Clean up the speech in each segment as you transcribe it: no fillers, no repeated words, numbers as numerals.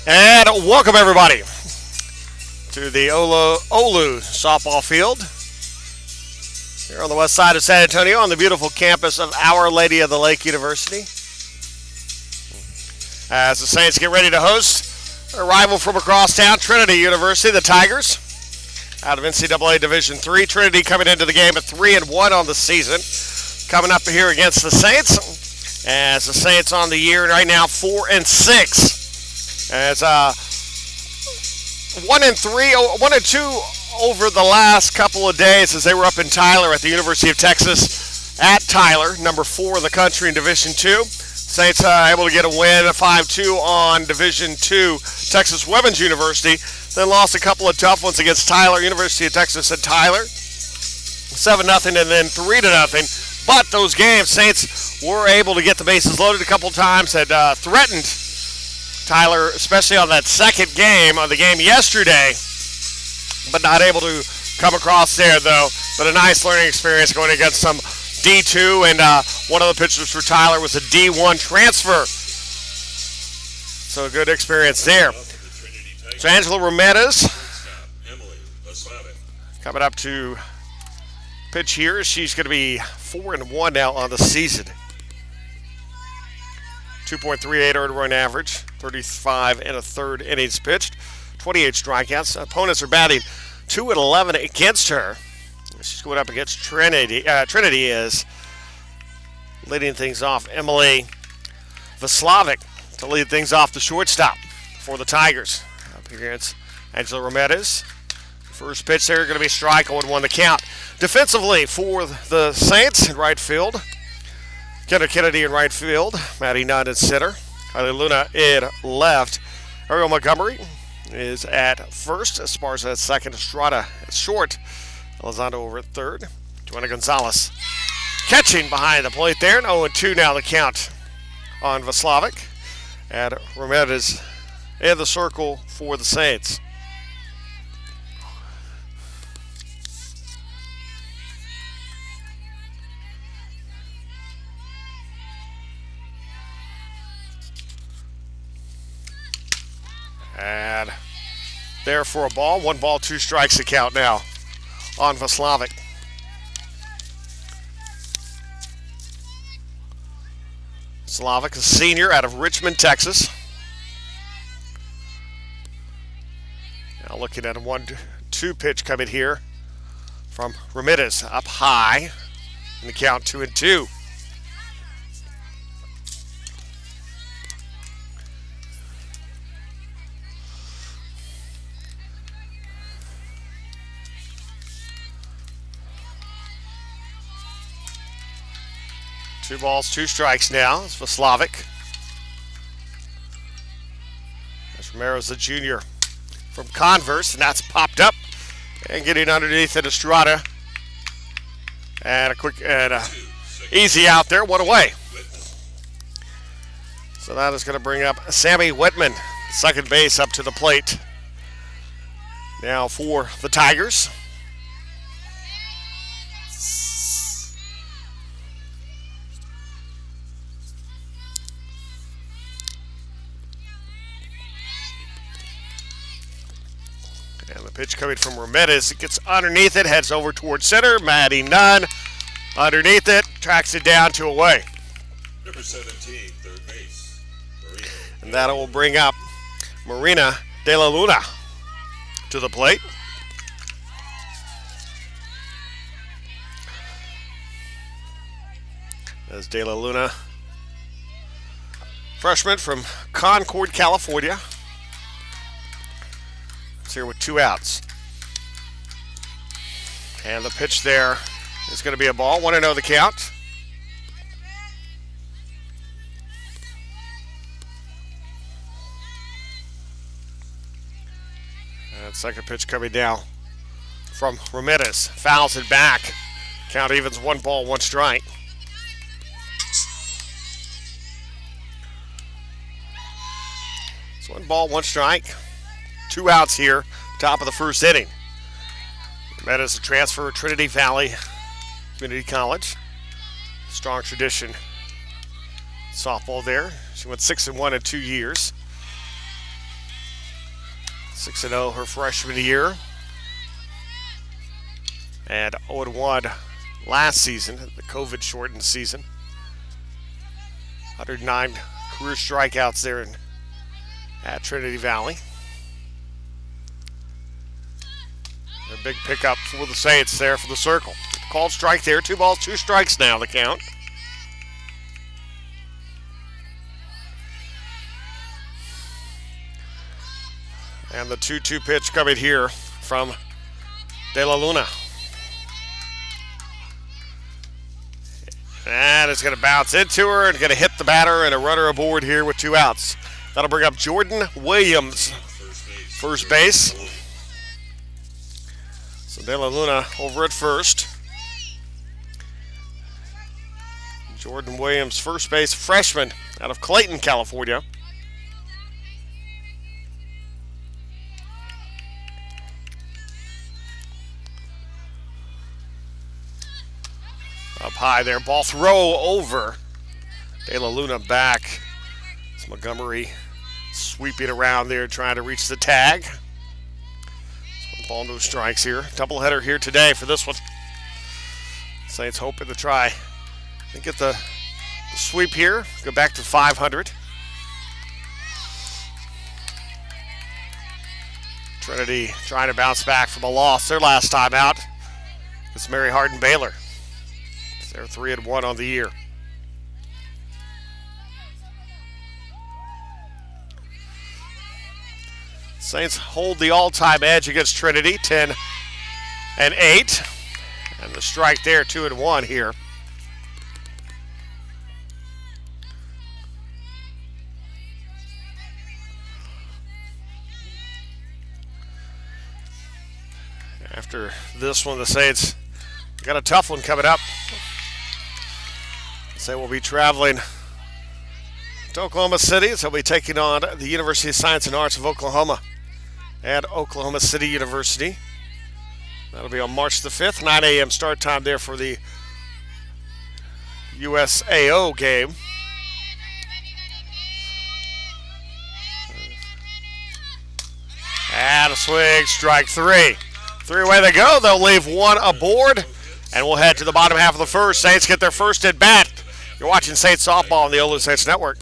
And welcome everybody to the OLLU softball field here on the west side of San Antonio on the beautiful campus of Our Lady of the Lake University. As the Saints get ready to host a rival from across town, Trinity University, the Tigers, out of NCAA Division III. Trinity coming into the game at 3-1 on the season, coming up here against the Saints. As the Saints on the year right now 4-6. As 1-2 over the last couple of days as they were up in Tyler at the University of Texas at Tyler, number 4 in the country in Division II. Saints able to get a win, a 5-2 on Division II, Texas Women's University. Then lost a couple of tough ones against Tyler, University of Texas at Tyler, 7-0 and then 3-0. But those games, Saints were able to get the bases loaded a couple times, had threatened Tyler, especially on that second game of the game yesterday, but not able to come across there, though. But a nice learning experience going against some D2, and one of the pitchers for Tyler was a D1 transfer. So a good experience there. So Angela Ramirez coming up to pitch here. She's going to be 4-1 now on the season. 2.38 earned run average, 35 1/3 innings pitched, 28 strikeouts. Opponents are batting 2-11 against her. She's going up against Trinity. Trinity is leading things off. Emily Vaslavic to lead things off, the shortstop for the Tigers. Up here against Angela Ramirez. First pitch there going to be strike, 0-1 the count. Defensively for the Saints in right field, Kendra Kennedy in right field, Maddie Nunn in center, Kylie Luna in left, Ariel Montgomery is at first, Esparza at second, Estrada at short, Elizondo over at third, Joanna Gonzalez catching behind the plate there, and 0-2 now the count on Vaslavic, and Ramirez in the circle for the Saints. And there for a ball. 1 ball, 2 strikes to count now on Vaslavic. Vaslavic, a senior out of Richmond, Texas. Now looking at a 1-2 pitch coming here from Ramirez, up high in the count, 2-2. Two balls, 2 strikes now. It's Vaslavic. That's Ramirez, the junior from Converse, and that's popped up and getting underneath it, Estrada. And a quick and easy out there, 1 away. So that is going to bring up Sammy Whitman, second base, up to the plate. Now for the Tigers. And the pitch coming from Ramirez. It gets underneath it, heads over towards center. Maddie Nunn underneath it, tracks it down to away. Number 17, third base, Marina. And that will bring up Marina De La Luna to the plate. As De La Luna, freshman from Concord, California. Here with 2 outs. And the pitch there is going to be a ball. 1-0 the count. And second pitch coming down from Ramirez. Fouls it back. Count evens 1 ball, 1 strike. It's 1 ball, 1 strike. 2 outs here, top of the first inning. Ramirez, a transfer at Trinity Valley Community College. Strong tradition softball there. She went 6-1 in 2 years. 6-0 her freshman year. And 0-1 last season, the COVID-shortened season. 109 career strikeouts there at Trinity Valley. A big pickup for the Saints there for the circle. Called strike there. 2 balls, 2 strikes now, the count. And the 2-2 pitch coming here from De La Luna. And it's going to bounce into her and going to hit the batter and a runner aboard here with 2 outs. That'll bring up Jordan Williams, first base. So De La Luna over at first. Jordan Williams, first base, freshman out of Clayton, California. Up high there, ball throw over. De La Luna back. It's Montgomery sweeping around there, trying to reach the tag. Ball, no strikes here. Doubleheader here today for this one. Saints hoping to try and get the sweep here. Go back to 500. Trinity trying to bounce back from a loss their last time out. It's Mary Hardin Baylor. They're 3-1 on the year. Saints hold the all-time edge against Trinity, 10-8. And the strike there, 2-1 here. After this one, the Saints got a tough one coming up. They will be traveling to Oklahoma City. So they'll be taking on the University of Science and Arts of Oklahoma at Oklahoma City University. That'll be on March the 5th, 9 a.m. start time there for the USAO game. And a swing, strike 3. 3 away they go. They'll leave 1 aboard, and we'll head to the bottom half of the first. Saints get their first at bat. You're watching Saints softball on the OLLU Saints Network.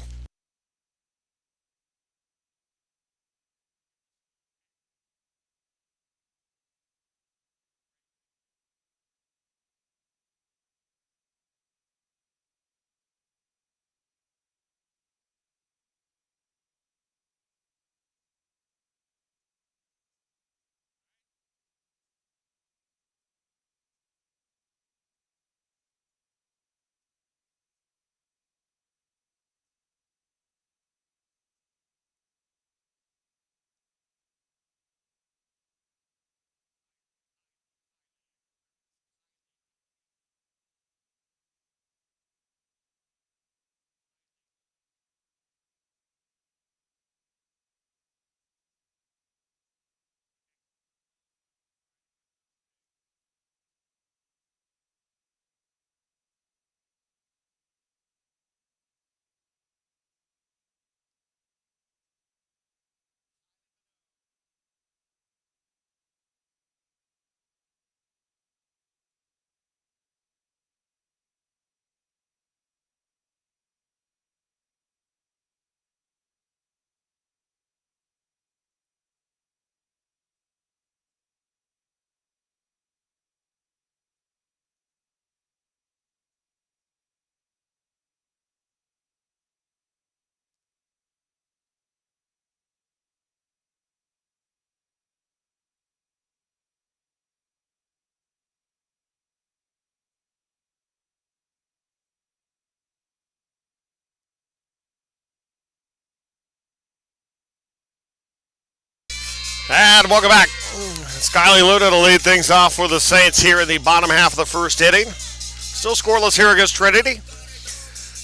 And welcome back. Skyly Luna to lead things off for the Saints here in the bottom half of the first inning. Still scoreless here against Trinity.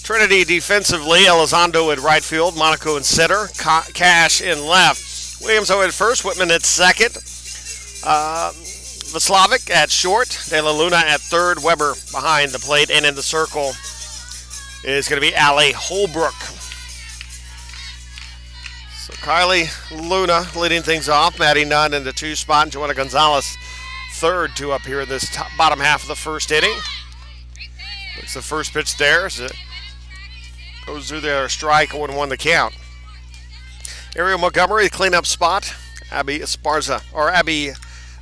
Trinity defensively, Elizondo in right field, Monaco in center, Cash in left. Williams in first, Whitman at second. Vaslavic at short, De La Luna at third, Weber behind the plate, and in the circle is going to be Allie Holbrook. So Kylie Luna leading things off. Maddie Nunn in the 2 spot. And Joanna Gonzalez third to up here in this bottom half of the first inning. Looks the first pitch there. As it goes through their strike, 0-1 the count. Ariel Montgomery, cleanup spot. Abby Esparza, or Abby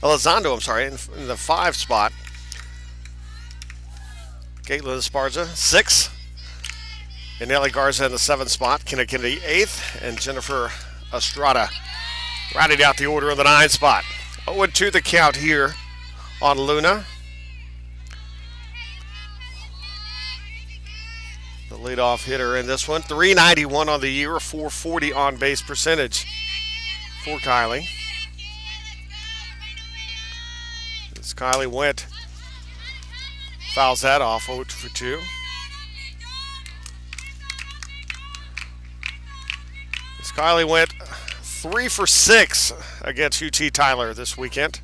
Elizondo, I'm sorry, in the 5 spot. Caitlin Esparza, 6. And Nelly Garza in the 7 spot. Kenna Kennedy, 8th. And Jennifer Estrada rounding out the order in the 9 spot. 0-2 the count here on Luna. The leadoff hitter in this one. 391 on the year, 440 on base percentage for Kylie. As Kylie went, fouls that off, 0-2. As Kylie went 3 for 6 against UT Tyler this weekend.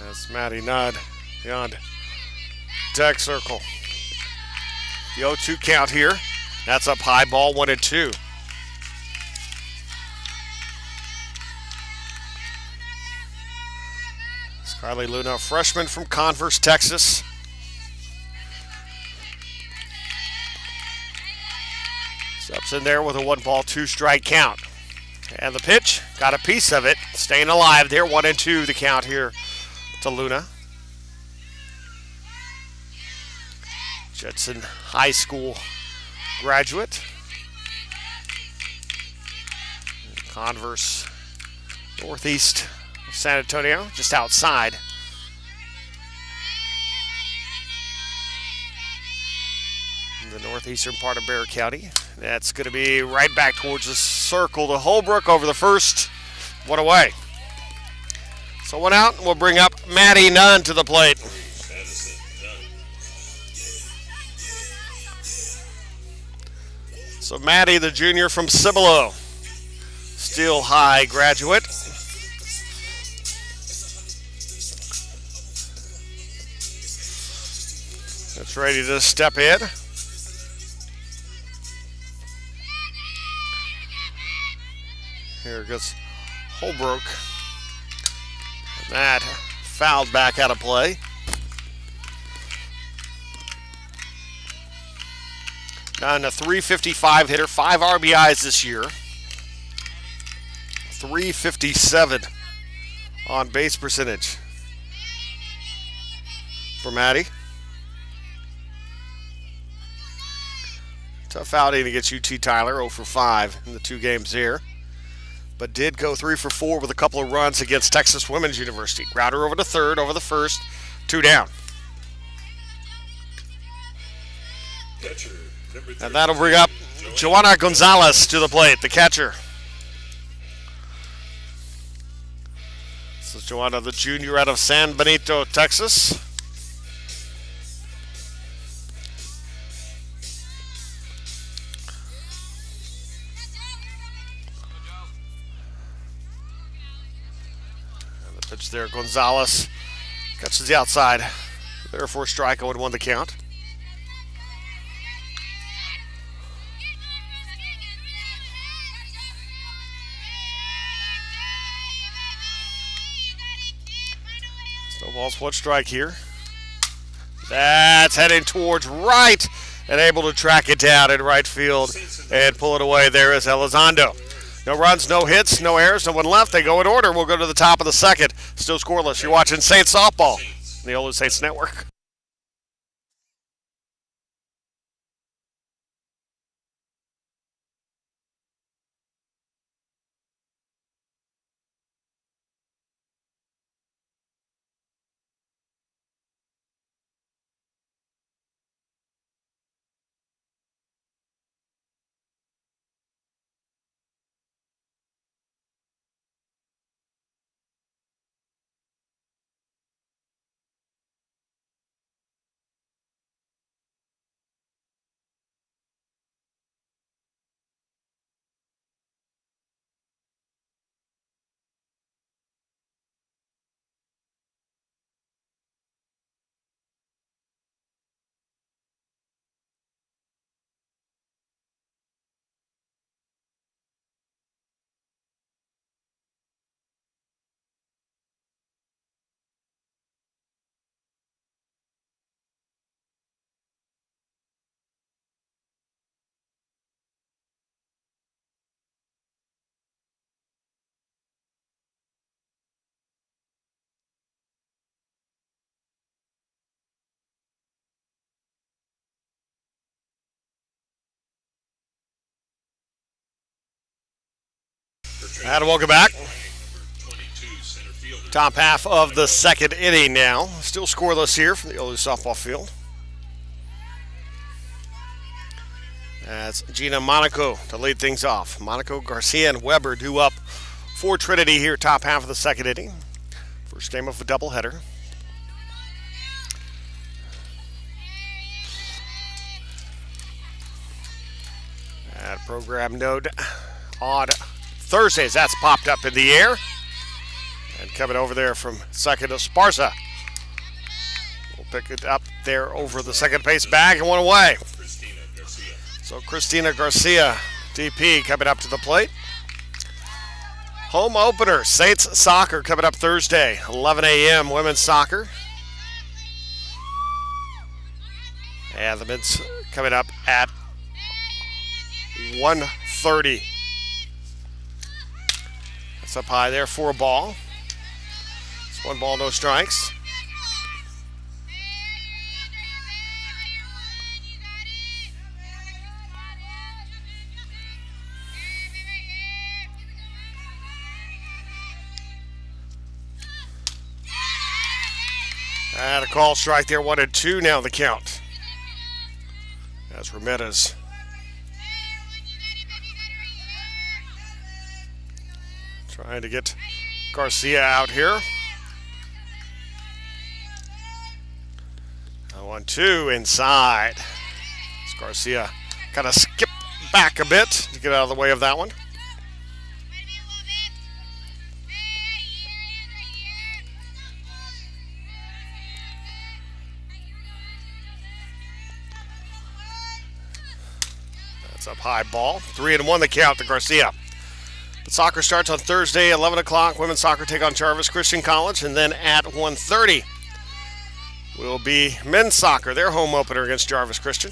As Maddie Nudd beyond deck circle. The 0-2 count here. That's up high, ball 1-2. It's Kylie Luna, freshman from Converse, Texas. Steps in there with a 1-ball, 2-strike count. And the pitch, got a piece of it, staying alive there, 1-2 the count here to Luna. Jetson High School graduate. Converse, northeast of San Antonio, just outside. In the northeastern part of Bexar County. That's going to be right back towards the circle to Holbrook over the first. One away. So 1 out, and we'll bring up Maddie Nunn to the plate. So Maddie, the junior from Cibolo, Steel High graduate. That's ready to step in. Here goes Holbrook. That fouled back out of play. Nunn, a .355 hitter, 5 RBIs this year. 357 on base percentage for Maddie. Tough outing against UT Tyler, 0 for 5 in the 2 games here. But did go 3 for 4 with a couple of runs against Texas Women's University. Grounder over to third, over the first, 2 down. And that'll bring up Joanna Gonzalez to the plate, the catcher. This is Joanna, the junior out of San Benito, Texas. And the pitch there, Gonzalez catches the outside. There for a strike, 0-1 the count. Ball's 1 strike here. That's heading towards right and able to track it down in right field and pull it away. There is Elizondo. No runs, no hits, no errors, no one left. They go in order. We'll go to the top of the second. Still scoreless. You're watching Saints Softball, the OLLU Saints Network. And welcome back. Number 22, center fielder. Top half of the second inning now. Still scoreless here from the OLLU softball field. That's Gina Monaco to lead things off. Monaco, Garcia, and Weber due up for Trinity here, top half of the second inning. First game of a doubleheader. And program note on Thursdays, that's popped up in the air. And coming over there from second to Sparsa. We'll pick it up there over the second base bag and one away. Christina Garcia. So Christina Garcia, DP, coming up to the plate. Home opener, Saints Soccer coming up Thursday, 11 a.m. women's soccer. And the men's coming up at 1:30. That's up high there for a ball. It's 1 ball, no strikes. And a call strike there, 1-2 now the count. As Ramirez trying to get Garcia out here. 1-2 inside. As Garcia kind of skipped back a bit to get out of the way of that one. That's up high ball. 3-1 the count to Garcia. The soccer starts on Thursday, 11 o'clock. Women's soccer take on Jarvis Christian College. And then at 1:30 will be men's soccer, their home opener against Jarvis Christian.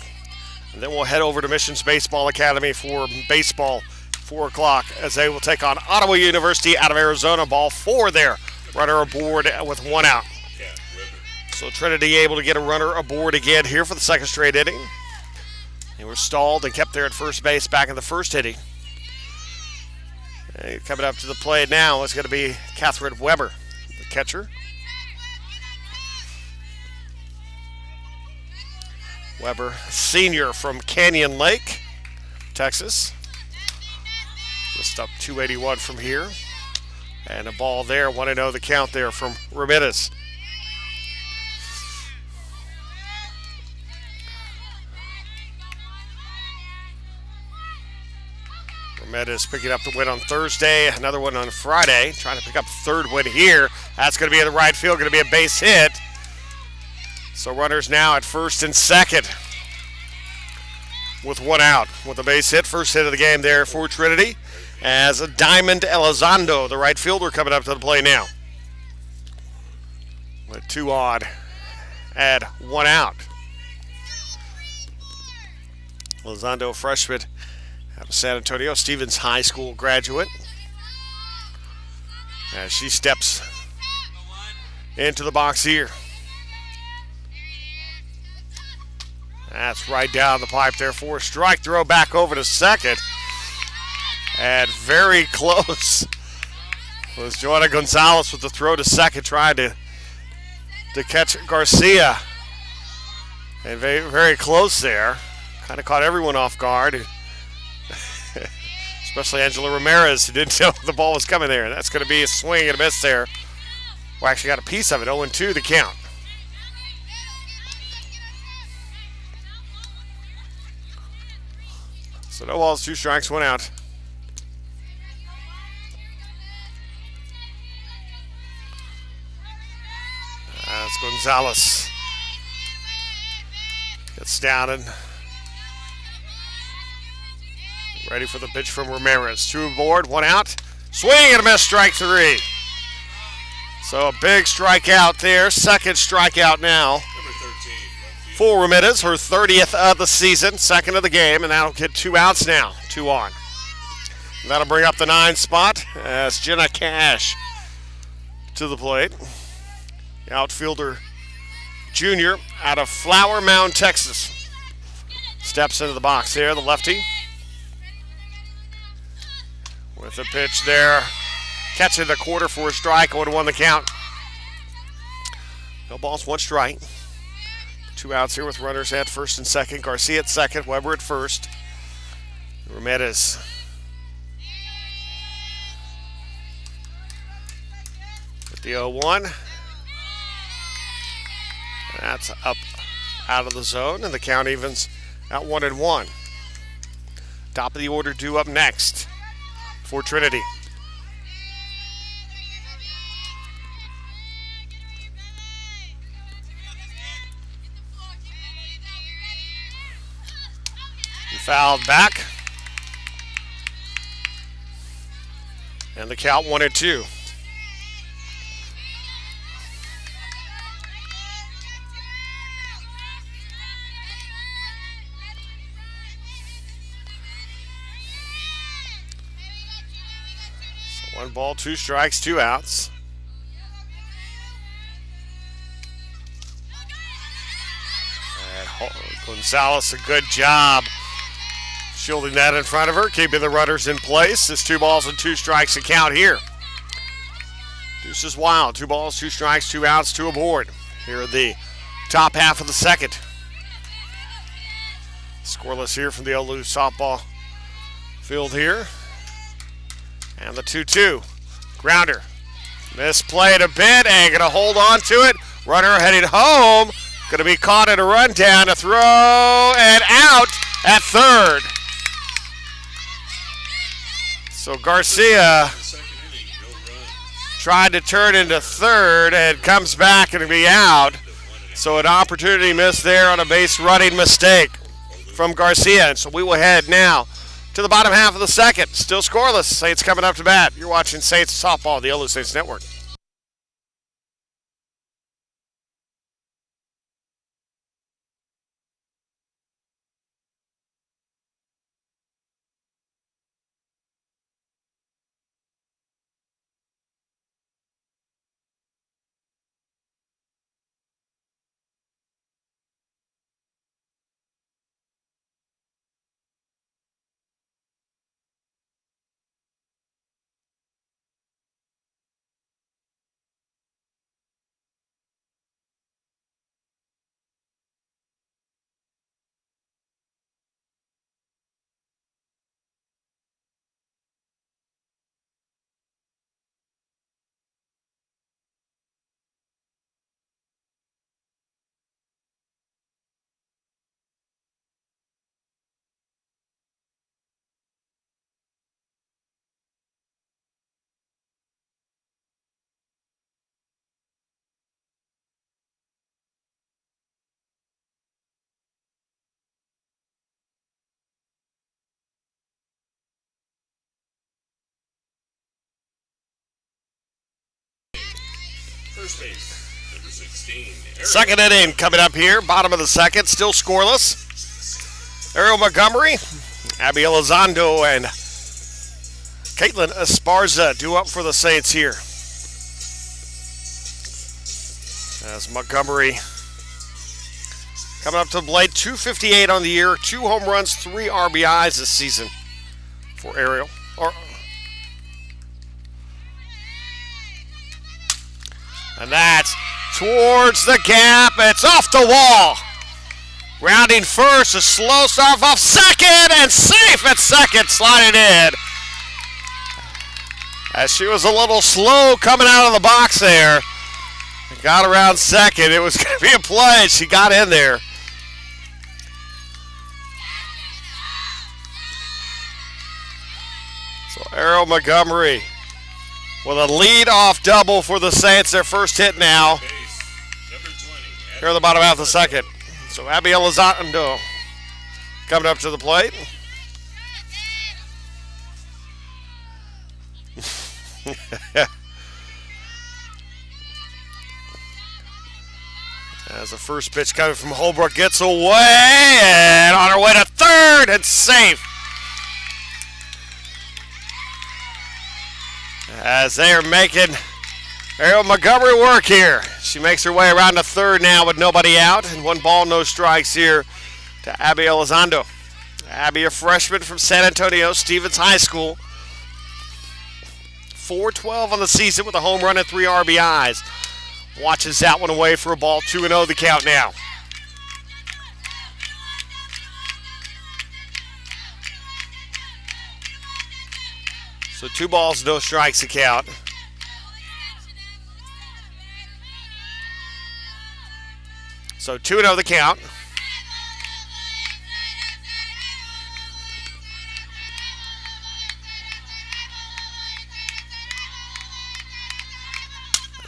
And then we'll head over to Missions Baseball Academy for baseball, 4 o'clock, as they will take on Ottawa University out of Arizona. Ball 4 there. Runner aboard with 1 out. Cat Weber. So Trinity able to get a runner aboard again here for the second straight inning. They were stalled and kept there at first base back in the first inning. And coming up to the plate now is going to be Catherine Weber, the catcher. Weber, senior from Canyon Lake, Texas. Just up 281 from here. And a ball there, 1-0 the count there from Ramirez. Ramirez picking up the win on Thursday, another one on Friday, trying to pick up third win here. That's going to be in the right field, going to be a base hit. So runners now at first and second with 1 out. With a base hit, first hit of the game there for Trinity, as Diamond Elizondo, the right fielder, coming up to the plate now. With 2 on and 1 out. Elizondo, freshman out of San Antonio, Stevens High School graduate. As she steps into the box here. That's right down the pipe there for a strike. Throw back over to second. And very close was Joanna Gonzalez with the throw to second, trying to catch Garcia. And very, very close there. Kind of caught everyone off guard. Especially Angela Ramirez, who didn't know the ball was coming there. And that's going to be a swing and a miss there. We actually got a piece of it, 0-2 the count. So no balls, 2 strikes, 1 out. That's Gonzalez. Gets down and ready for the pitch from Ramirez. 2 aboard, 1 out. Swing and a miss, strike 3. So a big strikeout there. Second strikeout now Number 13, left field. for Ramirez, her 30th of the season, second of the game, and that'll get 2 outs now, 2 on. And that'll bring up the 9 spot as Jenna Cash to the plate. The outfielder, junior, out of Flower Mound, Texas. Steps into the box there, the lefty. With a pitch there. Catching the quarter for a strike. 0-1 the count. No balls, 1 strike. 2 outs here with runners at first and second. Garcia at second. Weber at first. Ramirez. With the 0-1. That's up out of the zone, and the count evens at 1-1. Top of the order due up next for Trinity. He fouled back. And the count 1-2. So 1 ball, 2 strikes, 2 outs. And Gonzalez, a good job shielding that in front of her, keeping the runners in place. It's 2 balls and 2 strikes to count here. Deuce is wild. 2 balls, 2 strikes, 2 outs, 2 aboard. Here at the top half of the second. Scoreless here from the OLLU softball field here. And the 2-2. Grounder. Misplayed a bit and going to hold on to it. Runner headed home. Going to be caught in a rundown. A throw and out at third. So Garcia tried to turn into third and comes back and be out. So an opportunity missed there on a base running mistake from Garcia. And so we will head now to the bottom half of the second. Still scoreless. Saints coming up to bat. You're watching Saints softball, the OLLU Saints Network. First base, number 16. Second inning coming up here. Bottom of the second. Still scoreless. Ariel Montgomery, Abby Elizondo, and Caitlin Esparza due up for the Saints here. As Montgomery coming up to the plate. 258 on the year. 2 home runs, 3 RBIs this season for Ariel. And that's towards the gap. It's off the wall. Rounding first, a slow start off second, and safe at second, sliding in. As she was a little slow coming out of the box there. Got around second. It was going to be a play. She got in there. So Ariel Montgomery with a lead-off double for the Saints. Their first hit now. Here at the bottom half of the second. So Abby Elizondo coming up to the plate. As the first pitch coming from Holbrook gets away, and on her way to third, and safe. As they are making Ariel Montgomery work here. She makes her way around to third now with nobody out, and 1 ball, no strikes here to Abby Elizondo. Abby, a freshman from San Antonio Stevens High School. 412 on the season with a home run and 3 RBIs. Watches that one away for a ball. 2-0 the count now. So 2 balls, no strikes the count. So 2-0 the count.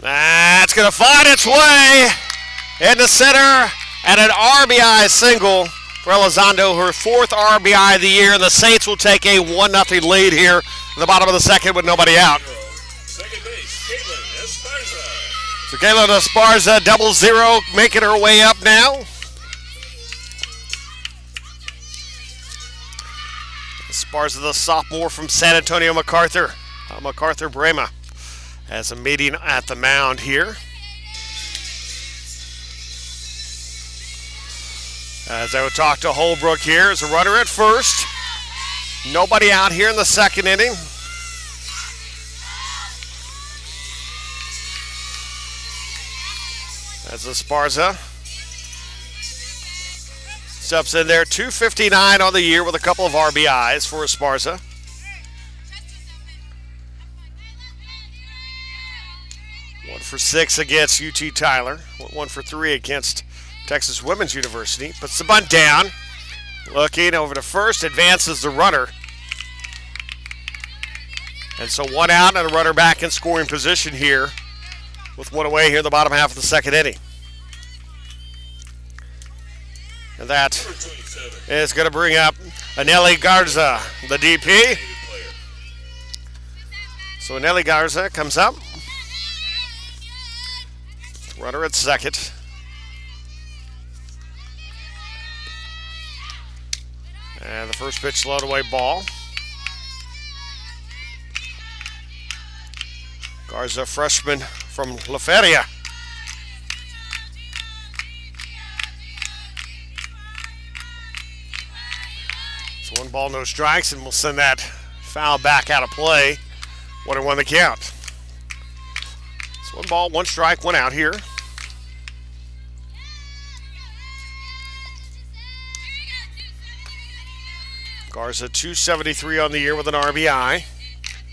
That's going to find its way into center and an RBI single for Elizondo, her 4th RBI of the year, and the Saints will take a 1-0 lead here in the bottom of the second with nobody out. Second base, Caitlin Esparza. So Caitlin Esparza, 0-0, making her way up now. Esparza, the sophomore from San Antonio MacArthur. MacArthur Brema has a meeting at the mound here. As I would talk to Holbrook here, as a runner at first. Nobody out here in the second inning. As Esparza steps in there, 259 on the year with a couple of RBIs for Esparza. One for 6 against UT Tyler. 1 for 3 against Texas Women's University. Puts the bunt down. Looking over to first, advances the runner. And so 1 out and a runner back in scoring position here with 1 away here in the bottom half of the second inning. And that is going to bring up Anelli Garza, the DP. So Anelli Garza comes up. Runner at second. And the first pitch low away ball. Garza, freshman from La Feria. So 1 ball, no strikes, and we'll send that foul back out of play. 1-1 the count. So 1 ball, 1 strike, 1 out here. Garza, 273 on the year with an RBI.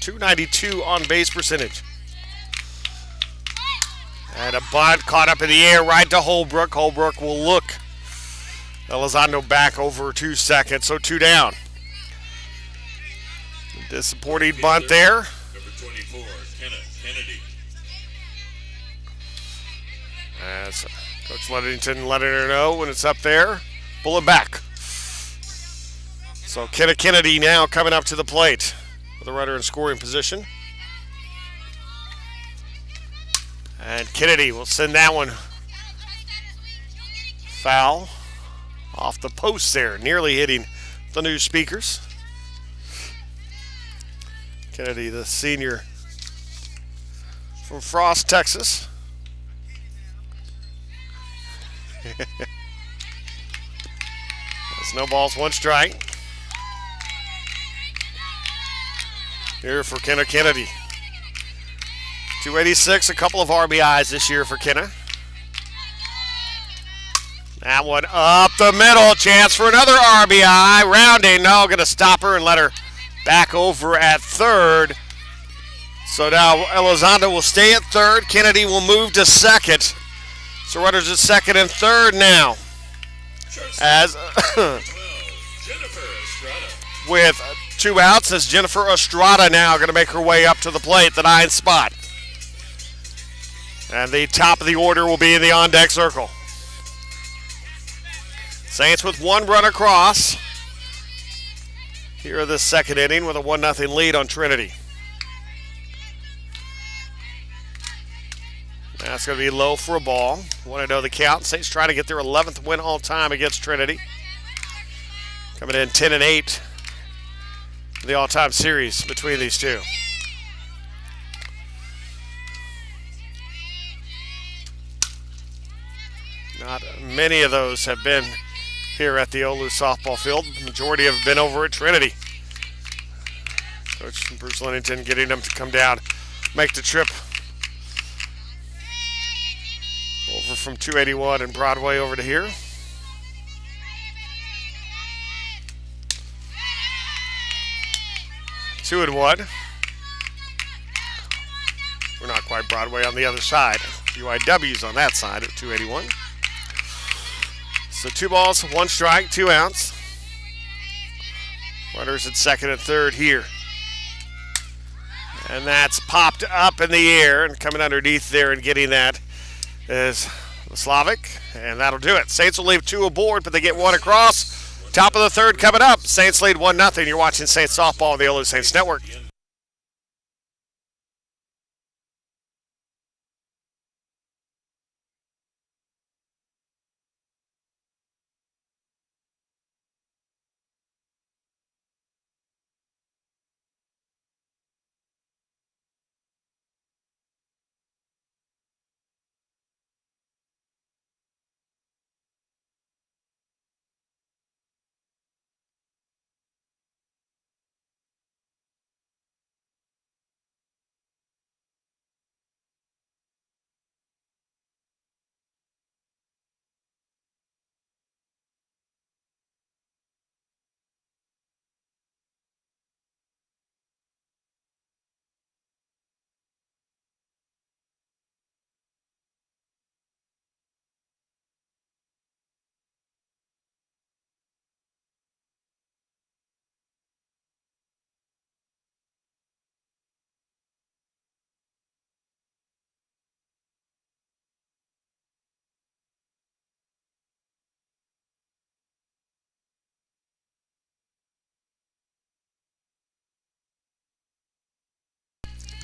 292 on base percentage. And a bunt caught up in the air right to Holbrook. Holbrook will look. Elizondo back over 2 seconds, so 2 down. Disappointing bunt there. Number 24, Kennedy. As Coach Ludington letting her know when it's up there. Pull it back. So Kennedy now coming up to the plate with a runner in scoring position. And Kennedy will send that one foul off the post there, nearly hitting the new speakers. Kennedy, the senior from Frost, Texas. There's no balls, 1 strike. Here for Kenna Kennedy. 286, a couple of RBIs this year for Kenna. That one up the middle, chance for another RBI. Rounding, no, going to stop her and let her back over at third. So now Elizondo will stay at third. Kennedy will move to second. So runners at second and third now. As with 2 outs, as Jennifer Estrada now going to make her way up to the plate, the 9th spot. And the top of the order will be in the on-deck circle. Saints with 1 run across. Here in this second inning with a 1-0 lead on Trinity. That's going to be low for a ball. 1-0 the count. Saints trying to get their 11th win all time against Trinity. Coming in 10-8. The all-time series between these two. Not many of those have been here at the OLLU softball field. The majority have been over at Trinity. Coach Bruce Ludington getting them to come down make the trip over from 281 and Broadway over to here. Two and one. We're not quite Broadway on the other side. UIW's on that side at 281. So 2 balls, 1 strike, 2 outs. Runners at second and third here. And that's popped up in the air, and coming underneath there and getting that is the Slavic, and that'll do it. Saints will leave 2 aboard, but they get 1 across. Top of the third coming up. Saints lead 1-0. You're watching Saints softball on the OLLU Saints Network.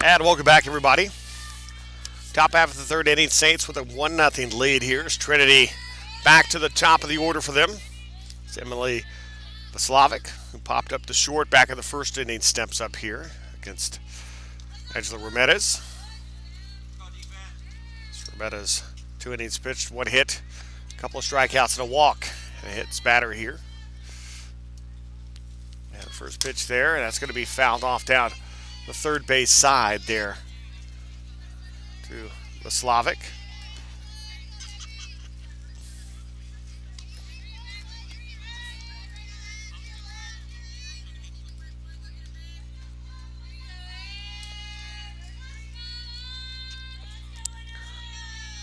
And welcome back, everybody. Top half of the third inning, Saints with a 1-0 lead here. As Trinity back to the top of the order for them. It's Emily Slavic, who popped up the short back in the first inning, steps up here against Angela Ramirez. Ramirez, 2 innings pitched, 1 hit, a couple of strikeouts and a walk. And it hits batter here. And the first pitch there, and that's going to be fouled off down the third base side there to the Slavic.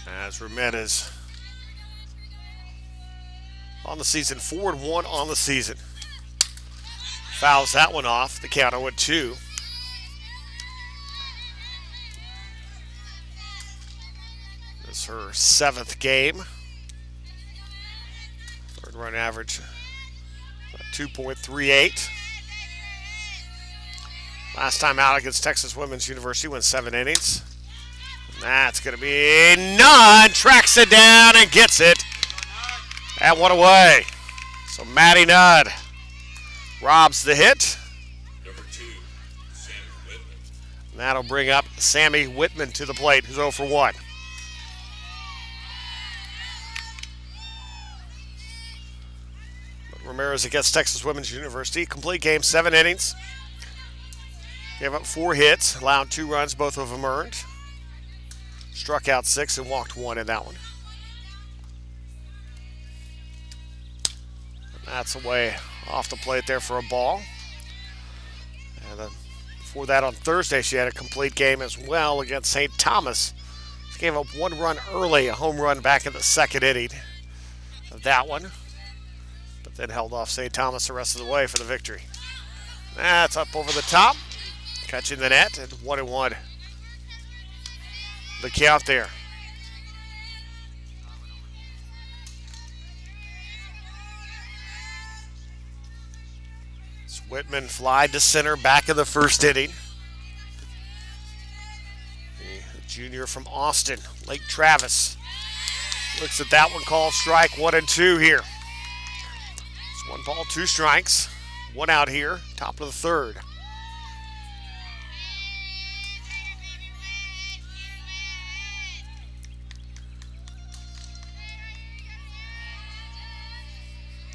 As Ramirez on the season, 4-1 on the season. Fouls that one off. The count 0-2. This is her 7th game. Third run average 2.38. Last time out against Texas Women's University, went 7 innings. And that's going to be none. Tracks it down and gets it. And 1 away. So Maddie Nudd robs the hit. Number 2, Sammy Whitman. And that'll bring up Sammy Whitman to the plate, who's 0 for 1. Ramirez against Texas Women's University. Complete game, 7 innings. Gave up 4 hits, allowed 2 runs, both of them earned. Struck out 6 and walked 1 in that one. And that's away off the plate there for a ball. And then before that on Thursday, she had a complete game as well against St. Thomas. She gave up 1 run early, a home run back in the 2nd inning of that one. But then held off St. Thomas the rest of the way for the victory. That's up over the top, catching the net, and 1-1. The count there. Whitman fly to center back in the first inning. The junior from Austin, Lake Travis, looks at that one, called strike 1-2 here. It's 1 ball, 2 strikes, 1 out here, top of the third.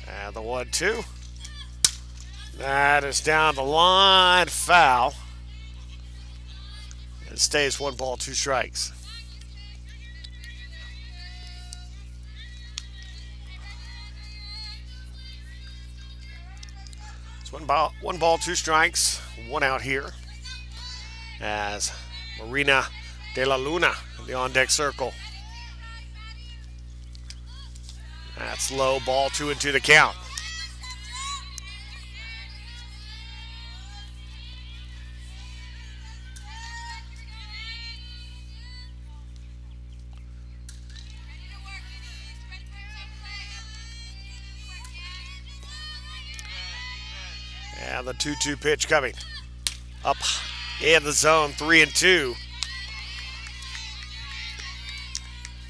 And the 1-2. That is down the line, foul. It stays 1 ball, 2 strikes. It's 1 ball, 2 strikes, 1 out here. As Marina De La Luna in the on-deck circle. That's low, ball 2-2 the count. And the 2-2 pitch coming. Up in the zone, 3-2.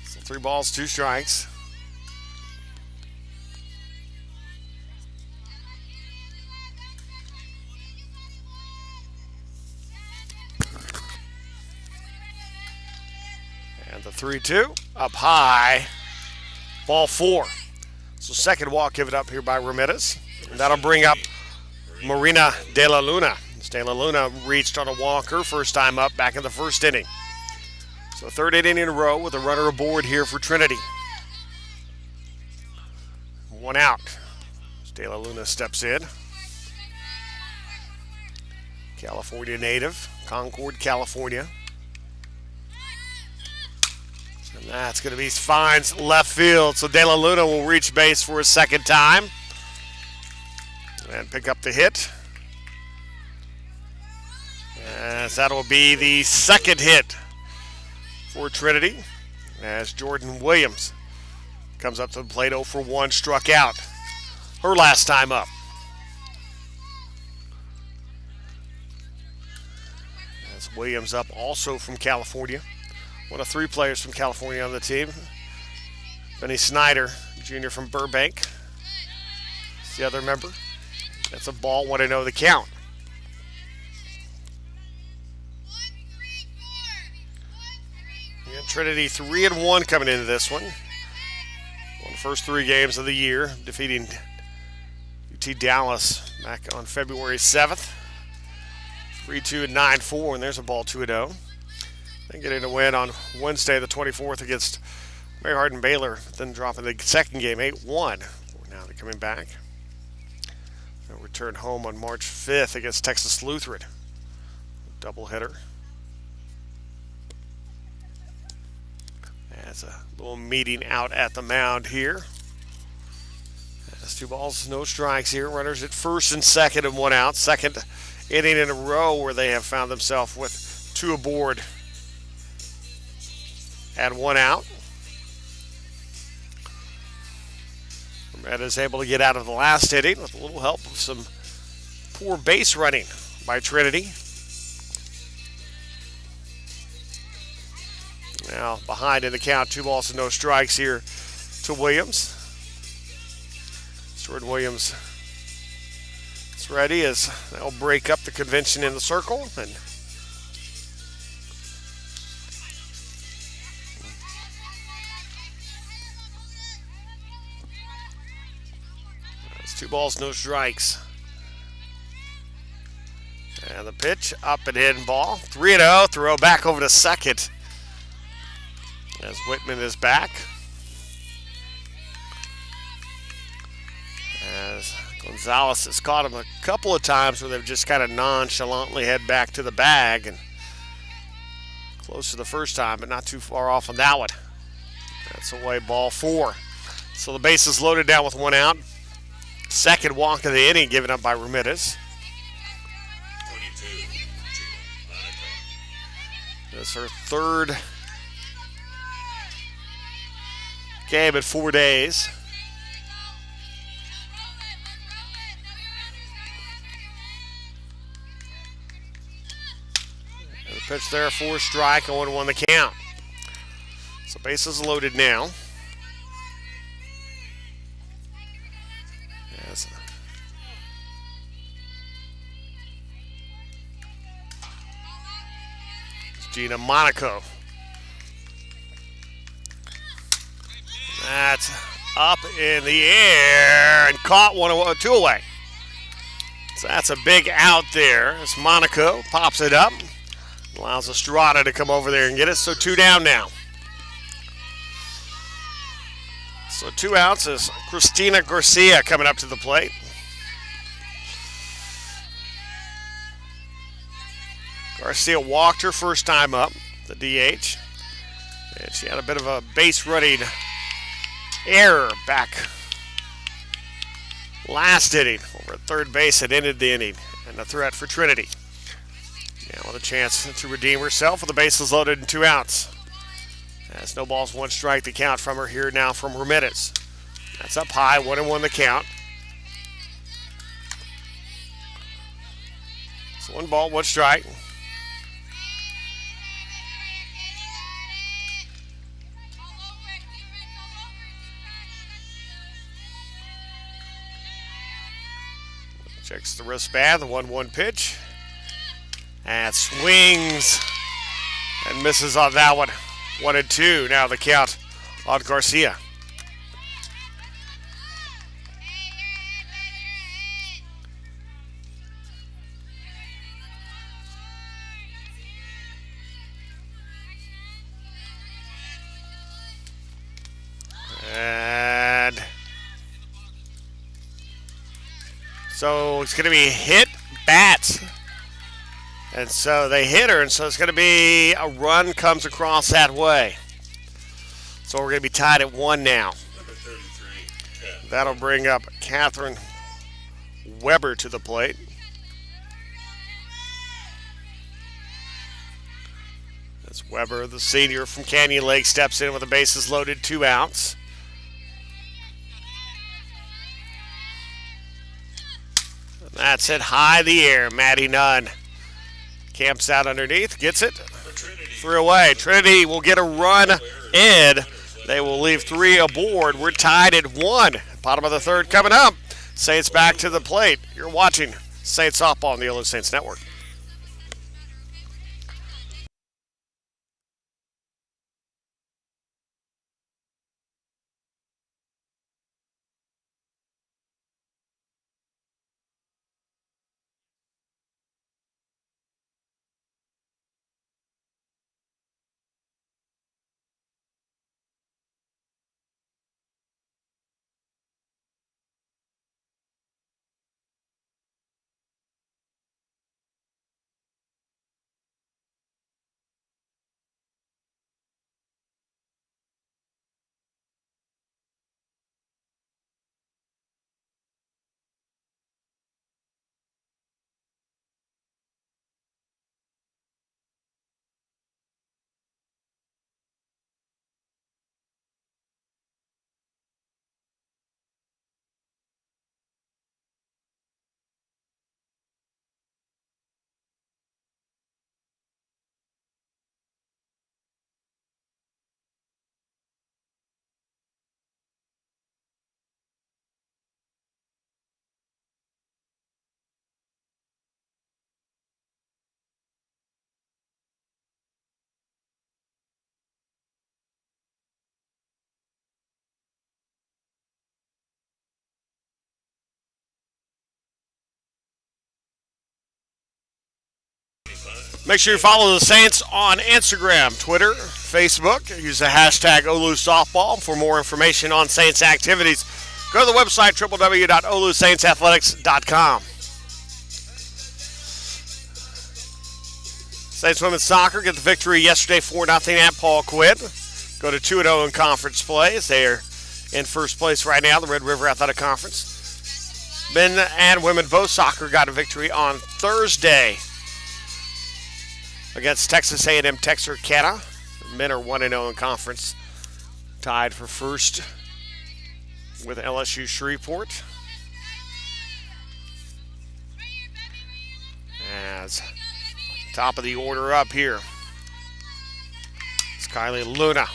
So 3 balls, 2 strikes. And the 3-2 up high. Ball 4. So second walk given up here by Ramirez. And that'll bring up Marina De La Luna. De La Luna reached on a walker first time up back in the first inning. So 3rd inning in a row with a runner aboard here for Trinity. 1 out. De La Luna steps in. California native, Concord, California. And that's going to be Fines left field. So De La Luna will reach base for a second time and pick up the hit. As that will be the second hit for Trinity, as Jordan Williams comes up to the plate 0 for 1, struck out her last time up. As Williams up also from California, one of 3 players from California on the team. Benny Snyder, junior from Burbank, is the other member. That's a ball, 1-0 the count. Yeah, Trinity 3-1 coming into this one. Won the first 3 games of the year, defeating UT Dallas back on February 7th. 3-2 and 9-4, and there's a ball 2-0. Then getting a win on Wednesday the 24th against Mary Hardin Baylor, then dropping the second game 8-1. Now they're coming back. They'll return home on March 5th against Texas Lutheran. Doubleheader. As a little meeting out at the mound here. That's 2 balls, no strikes here. Runners at first and second and 1 out. Second inning in a row where they have found themselves with 2 aboard and 1 out. Ed is able to get out of the last inning with a little help of some poor base running by Trinity. Now behind in the count, 2 balls and no strikes here to Williams. Jordan Williams is ready as they'll break up the convention in the circle. And it's 2 balls, no strikes. And the pitch, up and in, ball. 3-0, throw back over to second. As Whitman is back. As Gonzalez has caught him a couple of times where they've just kind of nonchalantly head back to the bag. And close to the first time, but not too far off on that one. That's away, ball 4. So the base is loaded down with 1 out. Second walk of the inning given up by Ramirez. 22. That's her 3rd game in 4 days. And the pitch there, 4 strike, 0-1 the count. So bases loaded now. As Gina Monaco. That's up in the air and caught 2 away. So that's a big out there as Monaco pops it up. Allows Estrada to come over there and get it. So 2 down now. So 2 outs is Christina Garcia coming up to the plate. Garcia walked her first time up, the DH. And she had a bit of a base running error back last inning over at third base. It ended the inning and a threat for Trinity. Now with a chance to redeem herself with the bases loaded and 2 outs. As no balls, 1 strike the count from her here now from Ramirez. That's up high, 1-1 the count. So 1 ball, 1 strike. Checks the wristband, the 1-1 pitch. And swings and misses on that one. 1-2. Now the count on Garcia. And so it's going to be hit bats. And so they hit her, and so it's going to be a run comes across that way. So we're going to be tied at 1 now. Number 33, That'll bring up Catherine Weber to the plate. As Weber, the senior from Canyon Lake, steps in with the bases loaded, 2 outs. And that's hit high in the air. Maddie Nunn camps out underneath, gets it. 3 away. Trinity will get a run in. They will leave 3 aboard. We're tied at 1. Bottom of the 3rd coming up. Saints back to the plate. You're watching Saints Softball on the OLLU Saints Network. Make sure you follow the Saints on Instagram, Twitter, Facebook. Use the hashtag OLLU Softball for more information on Saints activities. Go to the website, www.ollusaintsathletics.com. Saints women's soccer get the victory yesterday 4-0 at Paul Quinn. Go to 2-0 in conference play as they are in first place right now, the Red River Athletic Conference. Men and women both soccer got a victory on Thursday against Texas A&M Texarkana. Men are 1-0 in conference, tied for first with LSU Shreveport. As top of the order up here, it's Kylie Luna.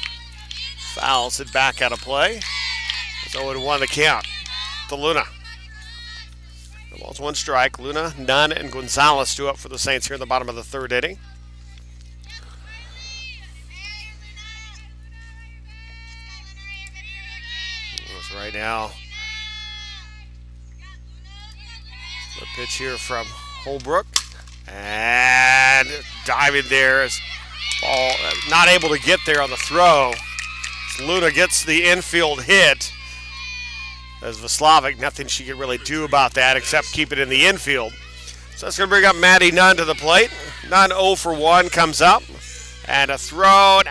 Fouls it back out of play. It's 0-1 the count to Luna. The ball's 1 strike. Luna, Nunn, and Gonzalez do up for the Saints here in the bottom of the 3rd inning. Right now, the pitch here from Holbrook. And And diving there is ball not able to get there on the throw. Luna gets the infield hit. As Vaslavic, nothing she can really do about that except keep it in the infield. So that's going to bring up Maddie Nunn to the plate. Nunn 0 for 1 comes up. And a throw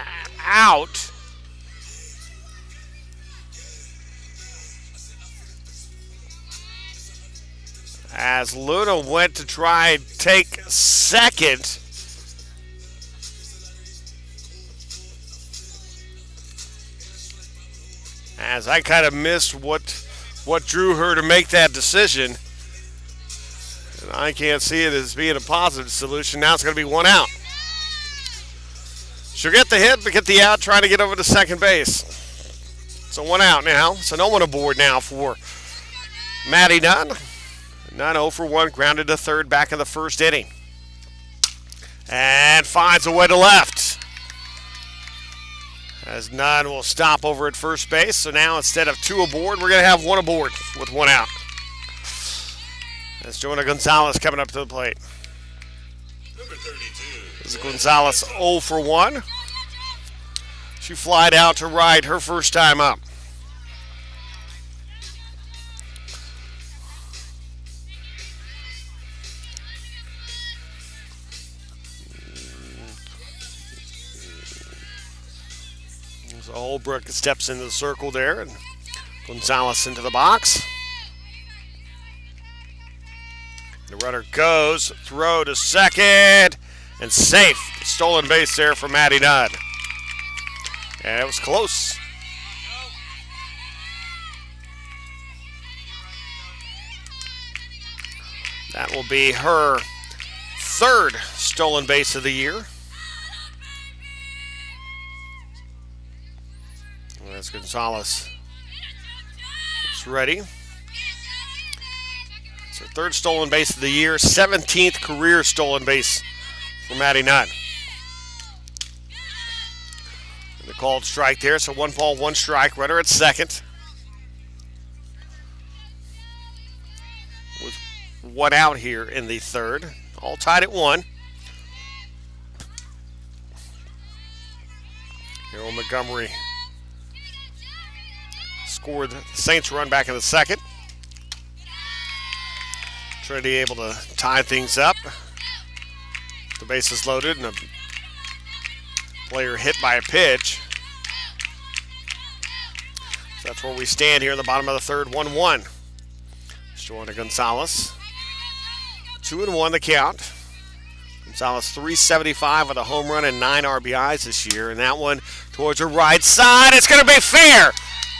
out. As Luna went to try and take second. As I kind of missed what drew her to make that decision. And I can't see it as being a positive solution. Now it's going to be 1 out. She'll get the hit, but get the out, trying to get over to second base. So 1 out now. So no one aboard now for Maddie Nunn. Nunn 0 for 1, grounded to third back in the first inning. And finds a way to left. As Nunn will stop over at first base. So now instead of 2 aboard, we're going to have 1 aboard with 1 out. As Joanna Gonzalez coming up to the plate. Number 32. This is Gonzalez 0 for 1. She flied out to right her first time up. So Holbrook steps into the circle there, and Gonzalez into the box. The runner goes, throw to second, and safe. Stolen base there for Maddie Nunn. And it was close. That will be her 3rd stolen base of the year. As Gonzalez is ready. It's her 3rd stolen base of the year, 17th career stolen base for Maddie Nunn. And the called strike there, so 1 ball, 1 strike. Runner at second. With 1 out here in the 3rd. All tied at 1. Harold Montgomery scored the Saints run back in the 2nd. Trinity able to tie things up. The bases loaded and a player hit by a pitch. So that's where we stand here in the bottom of the 3rd, 1-1. Joanna Gonzalez. 2-1 the count. Gonzalez 375 with a home run and 9 RBIs this year. And that one towards her right side. It's going to be fair.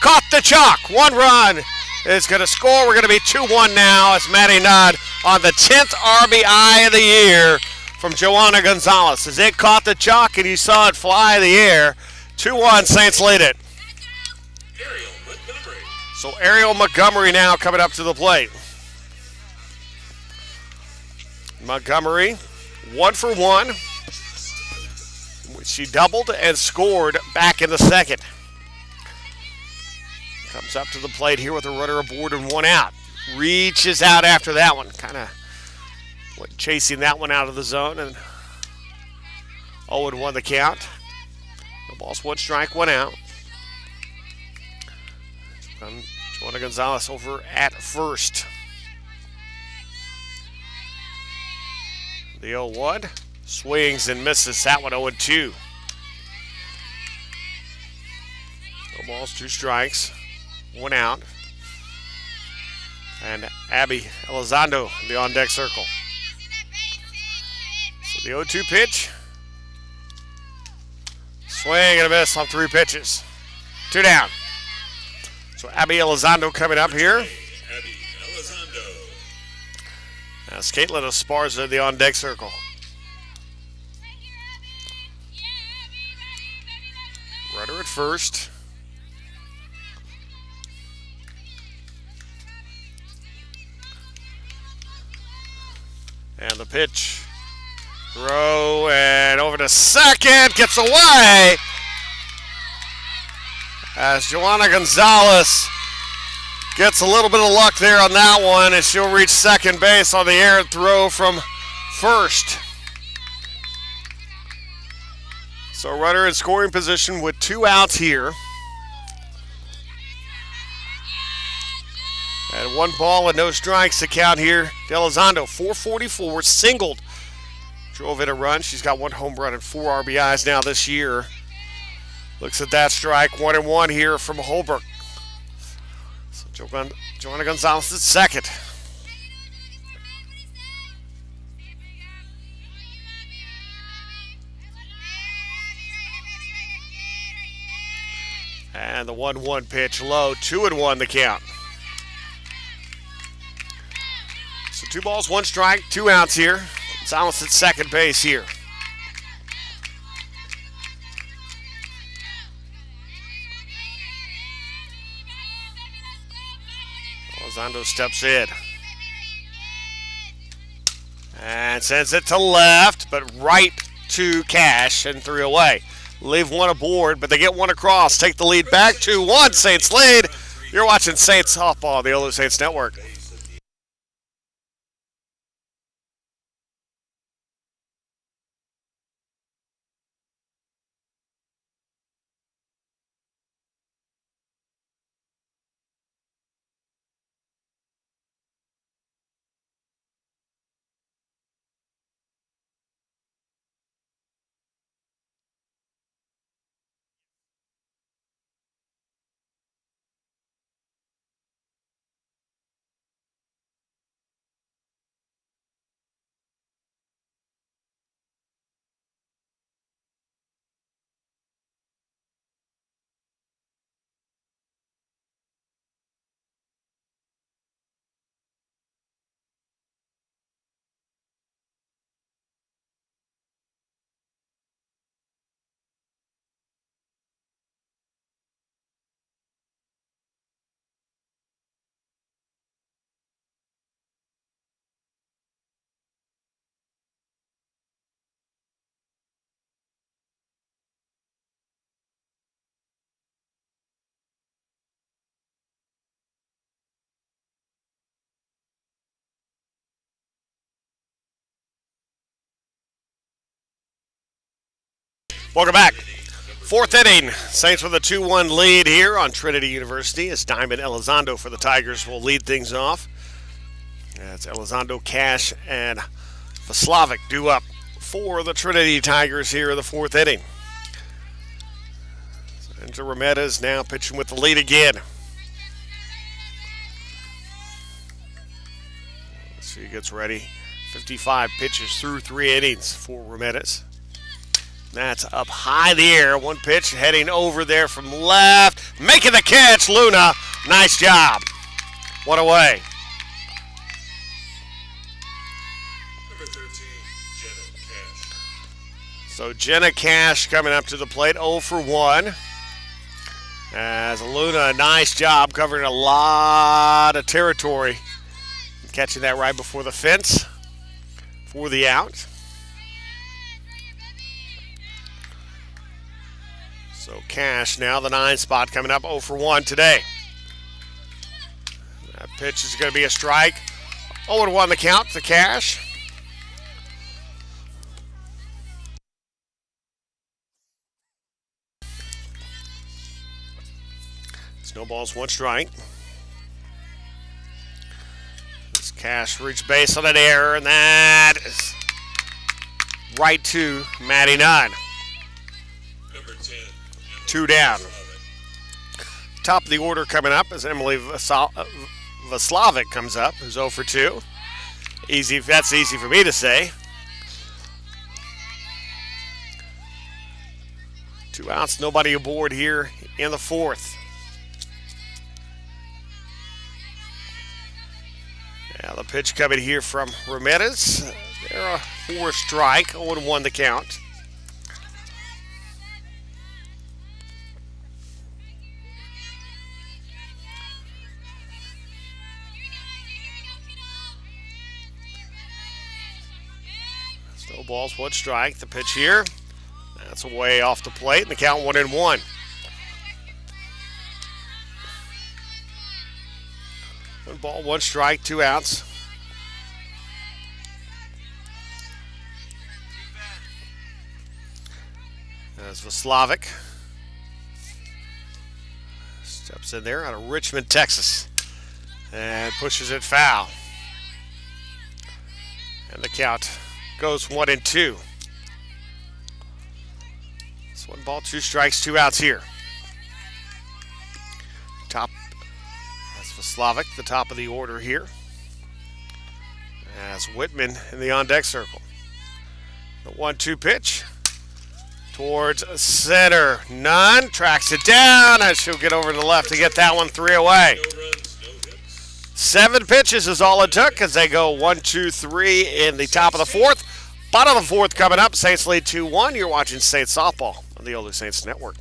Caught the chalk. 1 run is going to score. We're going to be 2-1 now as Maddie Nunn on the 10th RBI of the year from Joanna Gonzalez. As it caught the chalk and you saw it fly in the air. 2-1, Saints lead it. Ariel Montgomery. So Ariel Montgomery now coming up to the plate. Montgomery, 1 for 1. She doubled and scored back in the 2nd. Comes up to the plate here with a runner aboard and 1 out. Reaches out after that one. Kind of chasing that one out of the zone. And 0-1 the count. No balls, 1 strike, 1 out. Joanna Gonzalez over at first. The 0-1. Swings and misses that one 0-2. No balls, 2 strikes. 1 out. And Abby Elizondo in the on-deck circle. So the 0-2 pitch. Swing and a miss on 3 pitches. 2 down. So Abby Elizondo coming up here. Abby Elizondo. That's Caitlin Esparza in the on-deck circle. Runner at first. And the pitch. Throw and over to second. Gets away. As Joanna Gonzalez gets a little bit of luck there on that one. And she'll reach second base on the errant throw from first. So runner in scoring position with 2 outs here. And 1 ball and no strikes to count here. Elizondo, 444, singled. Drove in a run. She's got 1 home run and 4 RBIs now this year. Looks at that strike. 1-1 here from Holbrook. So Joanna Gonzalez is second. And the 1-1 pitch low. 2-1 the count. So 2 balls, 1 strike, 2 outs here. Gonzalez at second base here. Elizondo steps in. And sends it to left, but right to Cash and 3 away. Leave 1 aboard, but they get 1 across. Take the lead back 2-1. Saints lead. You're watching Saints softball on the OLLU Saints Network. Welcome back. 4th inning. Saints with a 2-1 lead here on Trinity University as Diamond Elizondo for the Tigers will lead things off. That's Elizondo, Cash, and Vaslavic due up for the Trinity Tigers here in the 4th inning. Angel Rometta is now pitching with the lead again. So he gets ready. 55 pitches through 3 innings for Rometta's. That's up high there. 1 pitch heading over there from left. Making the catch, Luna. Nice job. 1 away. Number 13, Jenna Cash. So Jenna Cash coming up to the plate, 0 for 1. As Luna, nice job covering a lot of territory. Catching that right before the fence for the out. So Cash now the 9 spot coming up 0 for 1 today. That pitch is going to be a strike. 0-1 the count to Cash. Snowballs 1 strike. This Cash reached base on an error, and that is right to Maddie Nunn. Number 10, 2 down. Top of the order coming up as Emily Vaslavic comes up, who's 0 for 2. Easy, that's easy for me to say. 2 outs, nobody aboard here in the 4th. Now the pitch coming here from Rometta's. They're a 4 strike, 0-1 the count. Still balls, 1 strike. The pitch here. That's away off the plate, and the count 1-1. One ball, 1 strike, 2 outs. As Slavic steps in there out of Richmond, Texas, and pushes it foul. And the count goes 1-2. It's 1 ball, 2 strikes, 2 outs here. Top, that's Slavic, the top of the order here. As Whitman in the on-deck circle. The 1-2 pitch towards center. Nunn tracks it down, and she'll get over to the left to get that one 3 away. 7 pitches is all it took as they go 1, 2, 3 in the top of the 4th. Bottom of the 4th coming up. Saints lead 2-1. You're watching Saints softball on the OLLU Saints Network.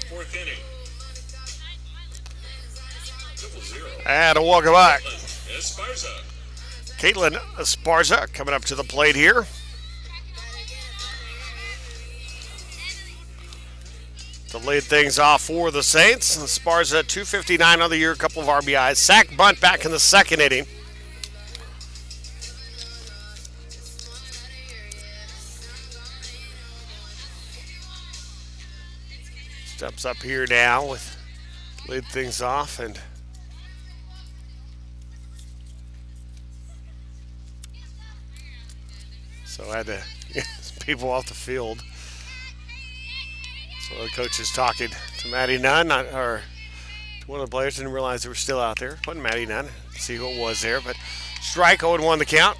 Fourth inning. 0-0. And a welcome back. Esparza. Caitlin Esparza coming up to the plate here. To lead things off for the Saints. Esparza, 259 on the year, a couple of RBIs. Sack bunt back in the 2nd inning. Steps up here now with lead things off, and so I had to get people off the field. So the coach is talking to Maddie Nunn, or to one of the players. Didn't realize they were still out there. It wasn't Maddie Nunn. See who it was there, but strike 0-1 the count.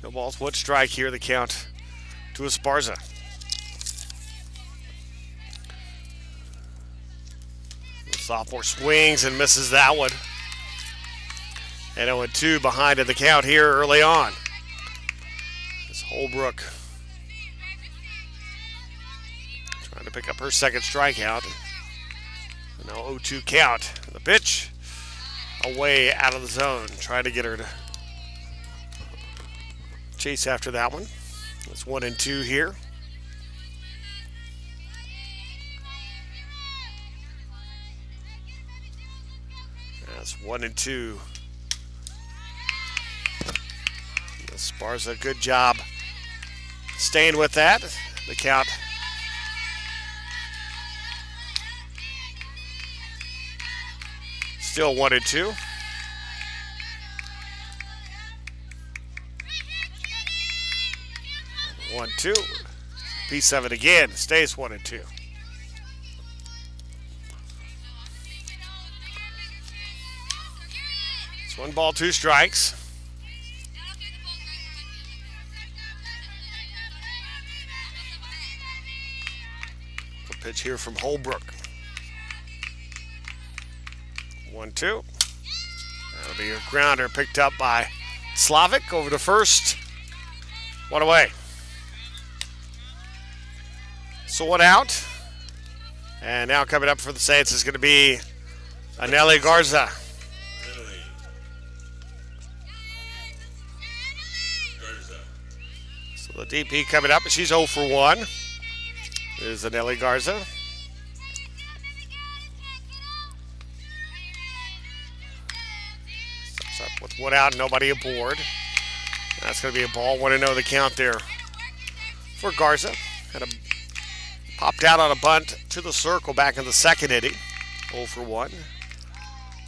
No balls, 1 strike here, the count to Esparza. The sophomore swings and misses that one. And 0-2 behind in the count here early on. It's Holbrook trying to pick up her 2nd strikeout. And now 0-2 count. The pitch away out of the zone. Trying to get her to chase after that one. It's 1-2 here. That's 1-2. Esparza, good job staying with that. The count still 1-2. 1-2. Piece of it again. Stays 1-2. It's 1 ball, 2 strikes. The pitch here from Holbrook. 1-2. That'll be a grounder picked up by Slavic over to first. 1 away. So 1 out. And now coming up for the Saints is going to be Anelli Garza. So the DP coming up, and she's 0 for 1. Is Anelli Garza. Steps up with 1 out, nobody aboard. That's going to be a ball. 1-0 the count there for Garza. Had a popped out on a bunt to the circle back in the 2nd inning. 0 for 1.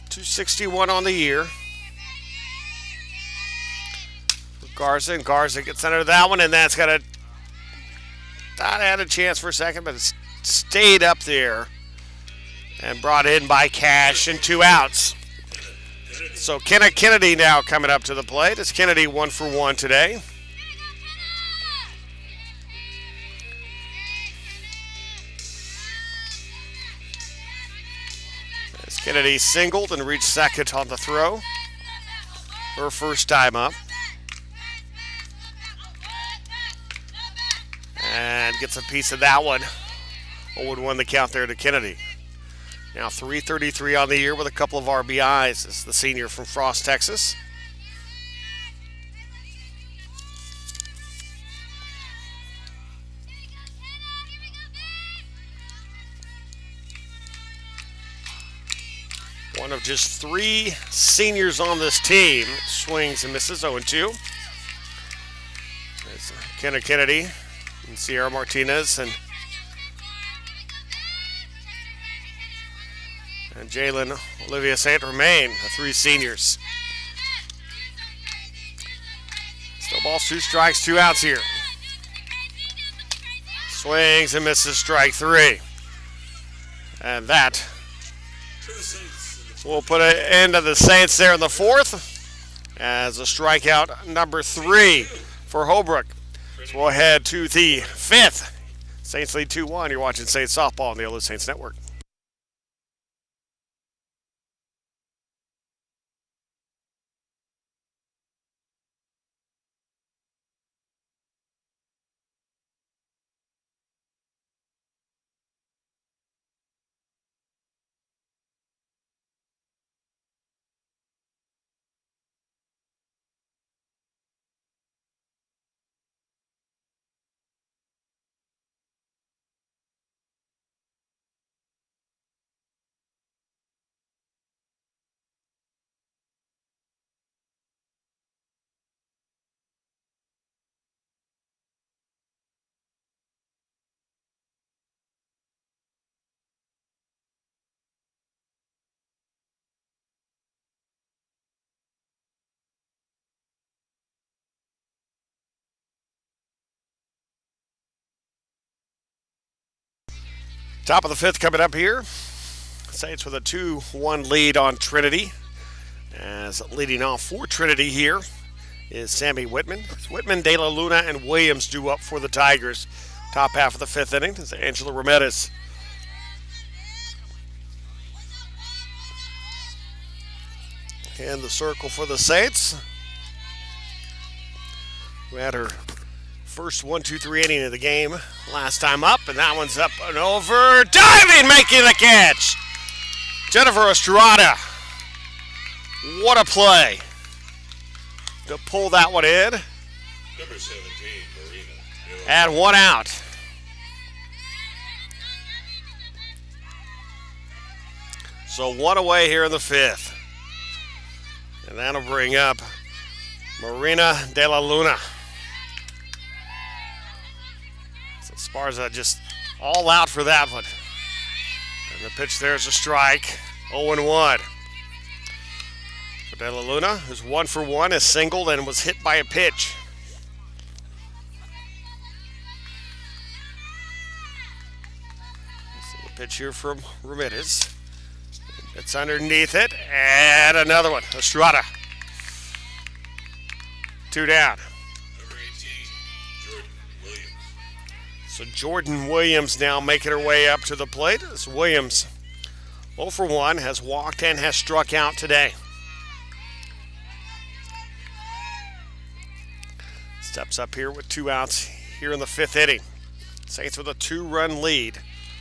261 on the year. Garza, and Garza gets under that one, and that's got a. Thought had a chance for a second, but it stayed up there and brought in by Cash and 2 outs. So Kennedy now coming up to the plate. It's Kennedy 1 for 1 today. As Kennedy singled and reached second on the throw. Her first time up. And gets a piece of that one. 0-1 the count there to Kennedy. Now 333 on the year with a couple of RBIs. This is the senior from Frost, Texas. One of just 3 seniors on this team. Swings and misses, 0-2. There's Kenna Kennedy and Sierra Martinez and Jalen Olivia St. Romain, the 3 seniors. Still balls, 2 strikes, 2 outs here. Swings and misses, strike 3. And that will put an end to the Saints there in the 4th as a strikeout number 3 for Holbrook. So we'll head to the 5th. Saints lead 2-1. You're watching Saints Softball on the OLLU Saints Network. Top of the 5th coming up here. Saints with a 2-1 lead on Trinity. As leading off for Trinity here is Sammy Whitman. It's Whitman, De La Luna, and Williams due up for the Tigers. Top half of the 5th inning is Angela Ramirez. In the circle for the Saints. We had her first 1-2-3 inning of the game last time up, and that one's up and over. Diving, making the catch. Jennifer Estrada. What a play to pull that one in. Number 17, Marina. And 1 out. So 1 away here in the 5th. And that'll bring up Marina De La Luna. Esparza just all out for that one. And the pitch there is a strike. 0-1. For De La Luna, who's 1 for 1, is singled and was hit by a pitch. So the pitch here from Ramirez. It's underneath it. And another one. Estrada. 2 down. Number 18, Jordan Williams. So Jordan Williams now making her way up to the plate. As Williams, 0 for 1, has walked and has struck out today. Steps up here with 2 outs here in the 5th inning. Saints with a 2-run lead,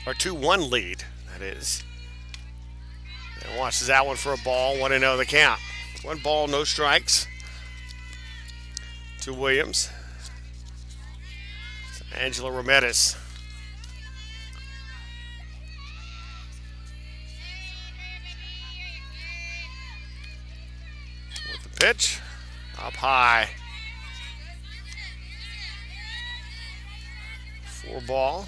or 2-1 lead, that is. And watches that one for a ball, 1-0 the count. 1 ball, no strikes to Williams. Angela Ramirez. With the pitch, up high. 4 ball.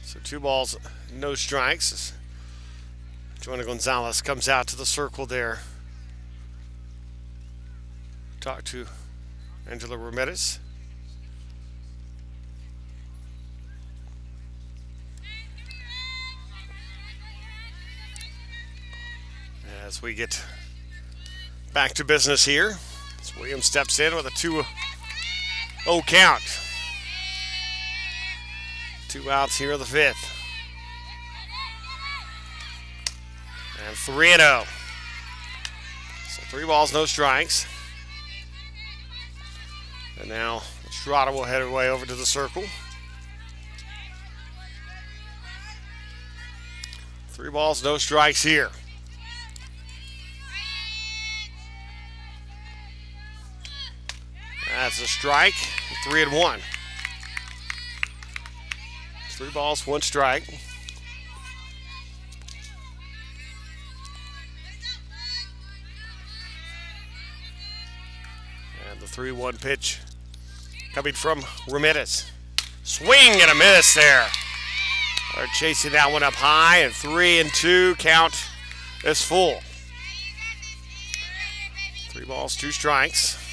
So 2 balls, no strikes. Joanna Gonzalez comes out to the circle there talk to Angela Ramirez. As we get back to business here, as Williams steps in with a 2-0 count. 2 outs here in the 5th. And 3-0. So 3 balls, no strikes. And now Estrada will head her way over to the circle. 3 balls, no strikes here. That's a strike. 3-1. 3 balls, 1 strike. And the 3-1 pitch coming from Ramirez. Swing and a miss there. They're chasing that one up high, and 3-2 count is full. 3 balls, 2 strikes.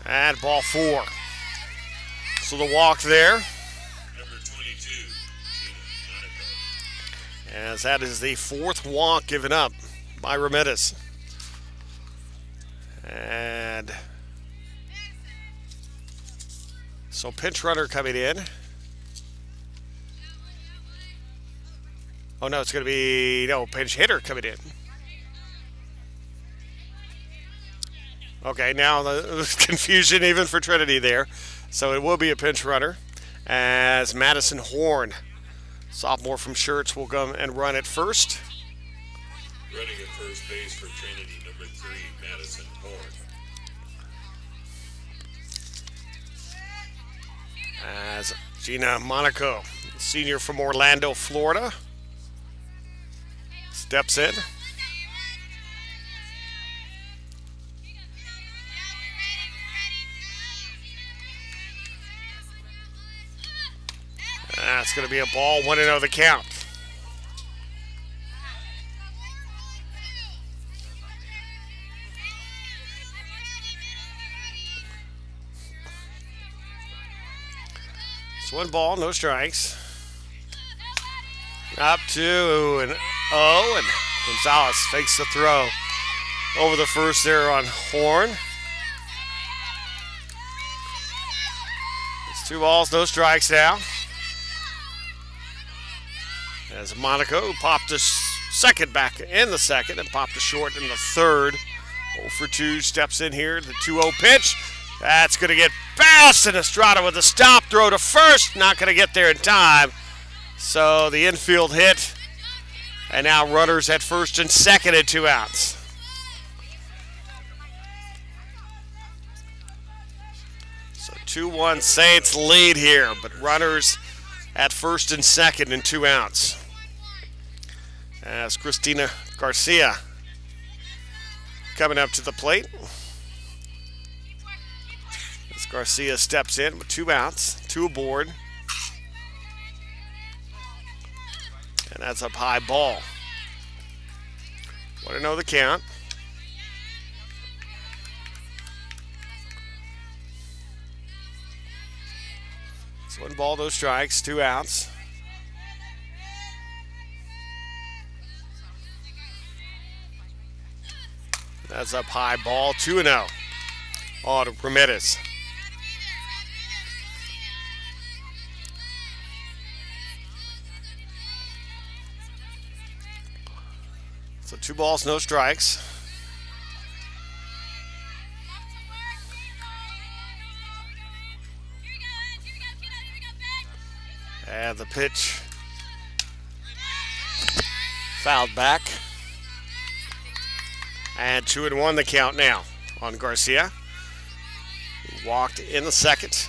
And ball 4. So the walk there. Number 22, As that is the 4th walk given up by Ramirez. And so pinch runner coming in. Oh no, it's going to be pinch hitter coming in. Okay, now the confusion even for Trinity there. So it will be a pinch runner as Madison Horn, sophomore from Schertz, will come and run at first. running at first base for Trinity, number 3, Madison Horn. As Gina Monaco, senior from Orlando, Florida, steps in. That's going to be a ball, 1-0 the count. It's 1 ball, no strikes. Up to an 0, and Gonzalez fakes the throw over the first there on Horn. It's 2 balls, no strikes now. As Monaco popped a second back in the second and popped a short in the third. 0 for 2 steps in here. The 2-0 pitch. That's going to get past, and Estrada with a stop throw to first. Not going to get there in time. So the infield hit. And now runners at first and second at 2 outs. So 2-1 Saints lead here, but runners at first and second and 2 outs. As Cristina Garcia coming up to the plate. As Garcia steps in with 2 outs, 2 aboard. And that's up high ball. 1-0 the count. It's 1 ball, no strikes, 2 outs. That's up high ball, 2-0 on Ramirez. So 2 balls, no strikes. And the pitch fouled back. And 2-1 the count now on Garcia. He walked in the second.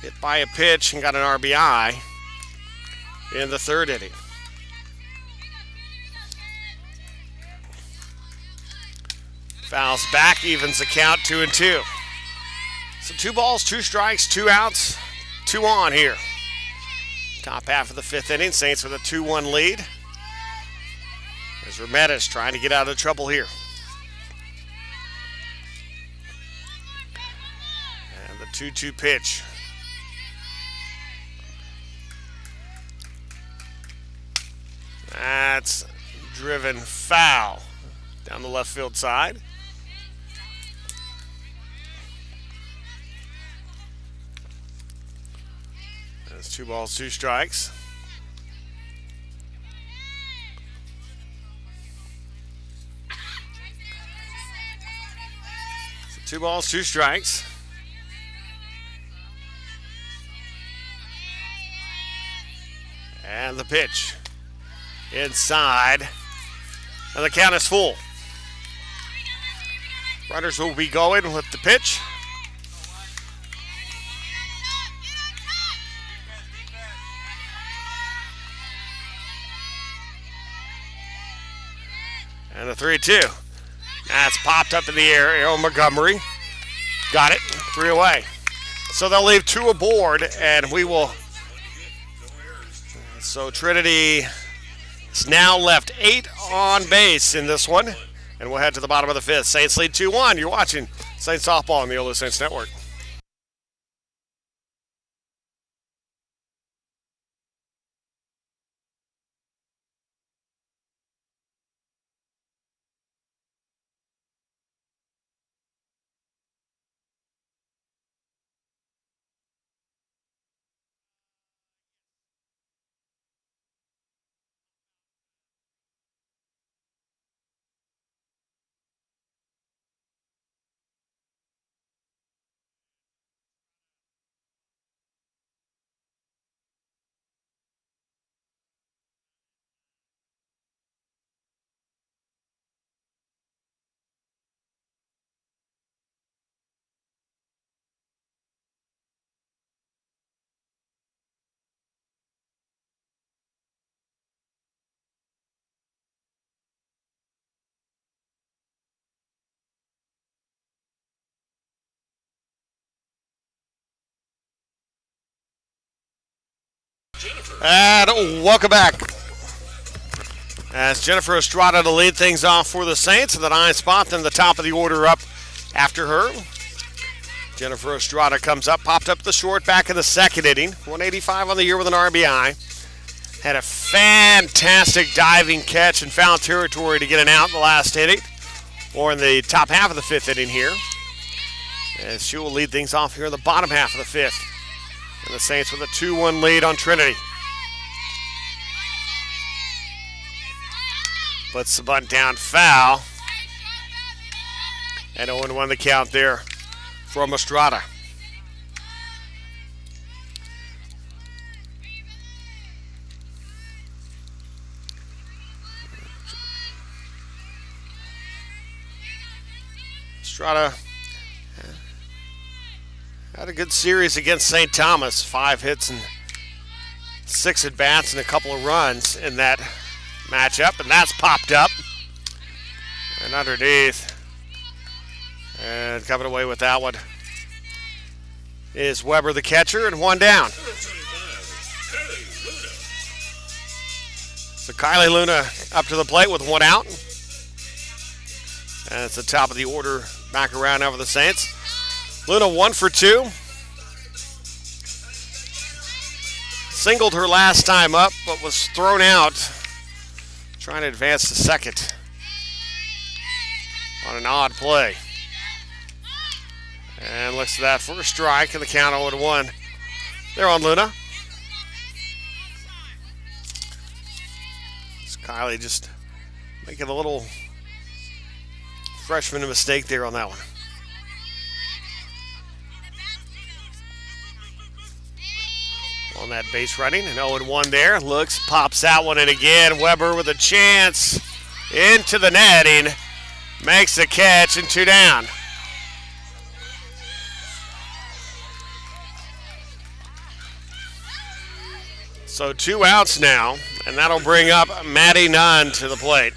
Hit by a pitch and got an RBI in the third inning. Fouls back, evens the count, 2-2. So 2 balls, 2 strikes, 2 outs, 2 on here. Top half of the fifth inning, Saints with a 2-1 lead. As Ramirez trying to get out of trouble here. And the 2-2 pitch. That's driven foul down the left field side. That's 2 balls, 2 strikes. So 2 balls, 2 strikes. And the pitch. Inside. And the count is full. Runners will be going with the pitch. And the 3-2. That's popped up in the air. Aaron Montgomery got it. 3 away. So they'll leave 2 aboard, and we will. So Trinity is now left 8 on base in this one. And we'll head to the bottom of the fifth. Saints lead 2-1. You're watching Saints Softball on the OLLU Saints Network. And welcome back. As Jennifer Estrada to lead things off for the Saints in the 9th spot, then the top of the order up after her. Jennifer Estrada comes up, popped up the short back in the 2nd inning. 185 on the year with an RBI. Had a fantastic diving catch in foul territory to get an out in the last inning, or in the top half of the 5th inning here. As she will lead things off here in the bottom half of the 5th. And the Saints with a 2-1 lead on Trinity. Puts the bunt down foul. And 0-1 the count there from Estrada. Estrada had a good series against St. Thomas. 5 hits and 6 at-bats and a couple of runs in that matchup. And that's popped up. And underneath. And coming away with that one is Weber, the catcher, and 1 down. So Kylie Luna up to the plate with 1 out. And it's the top of the order back around over the Saints. Luna 1 for 2. Singled her last time up, but was thrown out trying to advance to second on an odd play. And looks at that for a strike, and the count 0-1. They're on Luna. It's Kylie just making a little freshman mistake there on that one. On that base running, and 0-1 there. Looks, pops that one in again. Weber with a chance into the netting. Makes the catch, and 2 down. So 2 outs now, and that'll bring up Maddie Nunn to the plate.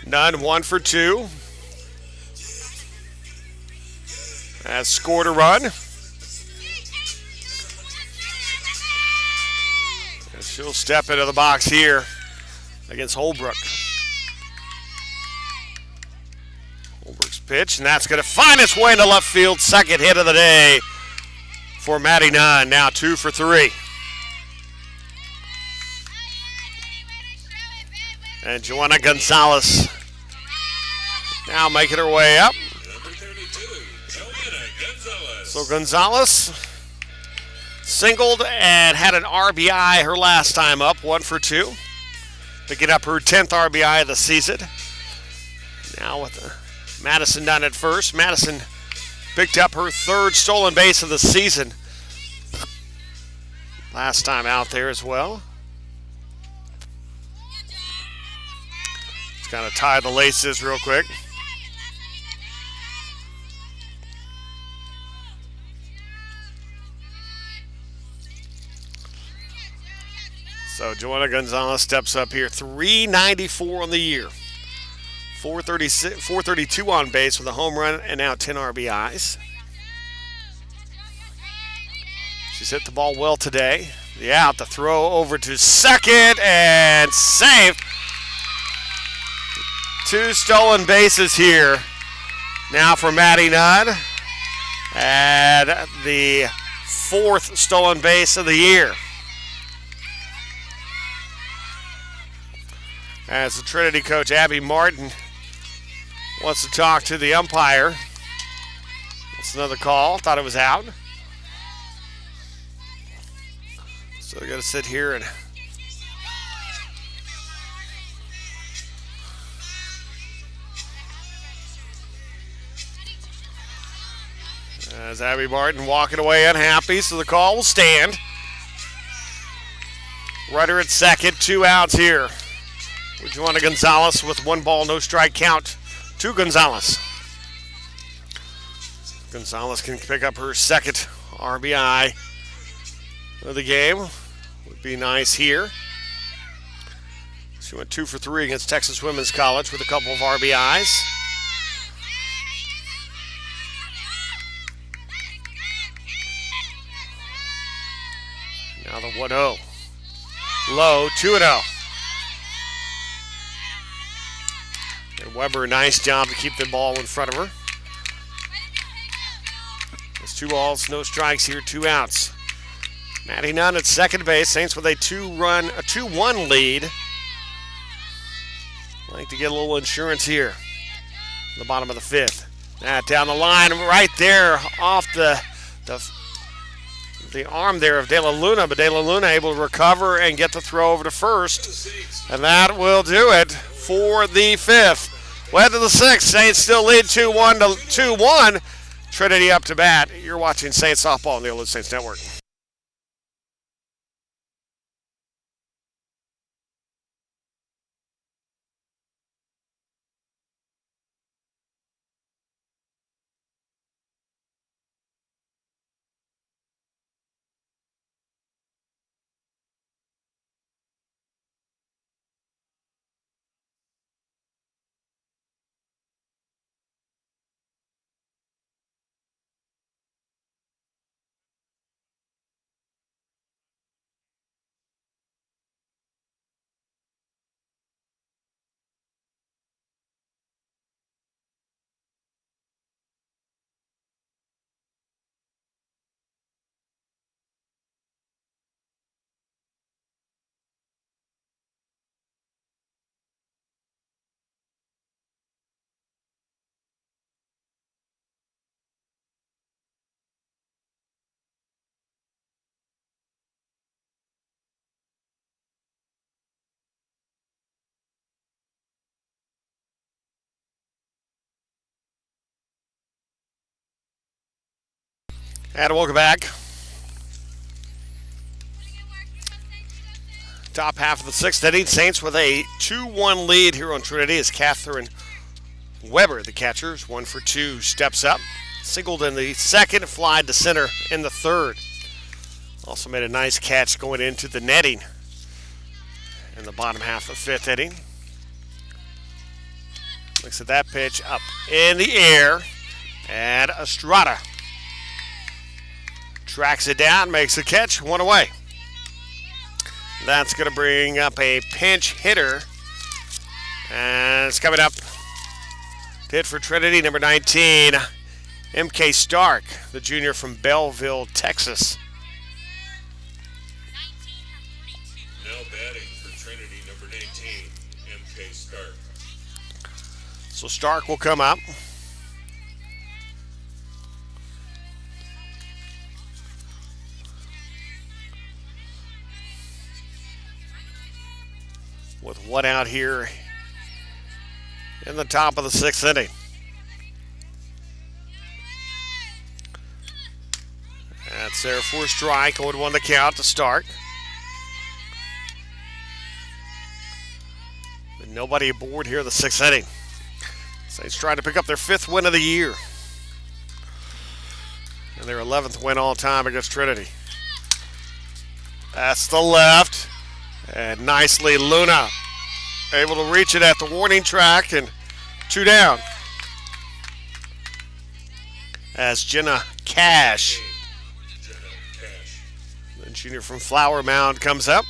Nunn 1 for 2. Has scored a run. She'll step into the box here against Holbrook. Holbrook's pitch, and that's going to find its way into left field. Second hit of the day for Maddie Nunn. Now 2 for 3. And Joanna Gonzalez now making her way up. Number 32, Joanna Gonzalez. So Gonzalez singled and had an RBI her last time up, 1 for 2. Picking up her 10th RBI of the season. Now with Madison down at first. Madison picked up her 3rd stolen base of the season. Last time out there as well. Just kind of tie the laces real quick. So Joanna Gonzalez steps up here, 394 on the year. 432 on base with a home run and now 10 RBIs. She's hit the ball well today. The out, the throw over to second and safe. 2 stolen bases here now for Maddie Nunn. And the 4th stolen base of the year. As the Trinity coach, Abby Martin, wants to talk to the umpire. That's another call. Thought it was out. So they're going to sit here and as Abby Martin walking away unhappy, so the call will stand. Runner at second, 2 outs here. Joanna Gonzalez with 1 ball, no strike count to Gonzalez. Gonzalez can pick up her 2nd RBI of the game. Would be nice here. She went 2 for 3 against Texas Women's College with a couple of RBIs. Now the 1-0. Low, 2-0. And Weber, nice job to keep the ball in front of her. There's 2 balls, no strikes here, 2 outs. Maddie Nunn at second base. Saints with a 2-1 lead. Like to get a little insurance here. The bottom of the 5th. That down the line, right there off the arm there of De La Luna, but De La Luna able to recover and get the throw over to first. And that will do it for the 5th. Led to the 6th. Saints still lead 2-1. Trinity up to bat. You're watching Saints softball on the OLLU Saints Network. And welcome back. Top half of the 6th inning. Saints with a 2-1 lead here on Trinity as Catherine Weber, the catcher, 1 for 2, steps up. Singled in the 2nd, flied to center in the 3rd. Also made a nice catch going into the netting in the bottom half of the 5th inning. Looks at that pitch up in the air. And Estrada tracks it down, makes a catch, 1 away. That's going to bring up a pinch hitter. And it's coming up to hit for Trinity, number 19, M.K. Stark, the junior from Belleville, Texas. Now batting for Trinity, number 19, M.K. Stark. So Stark will come up. With one out here in the top of the sixth inning. That's there for a strike. 0-1 the count to Stark. But nobody aboard here in the sixth inning. Saints trying to pick up their 5th win of the year. And their 11th win all time against Trinity. That's the left. And nicely Luna able to reach it at the warning track, and 2 down. As Jenna Cash, the junior from Flower Mound, comes up.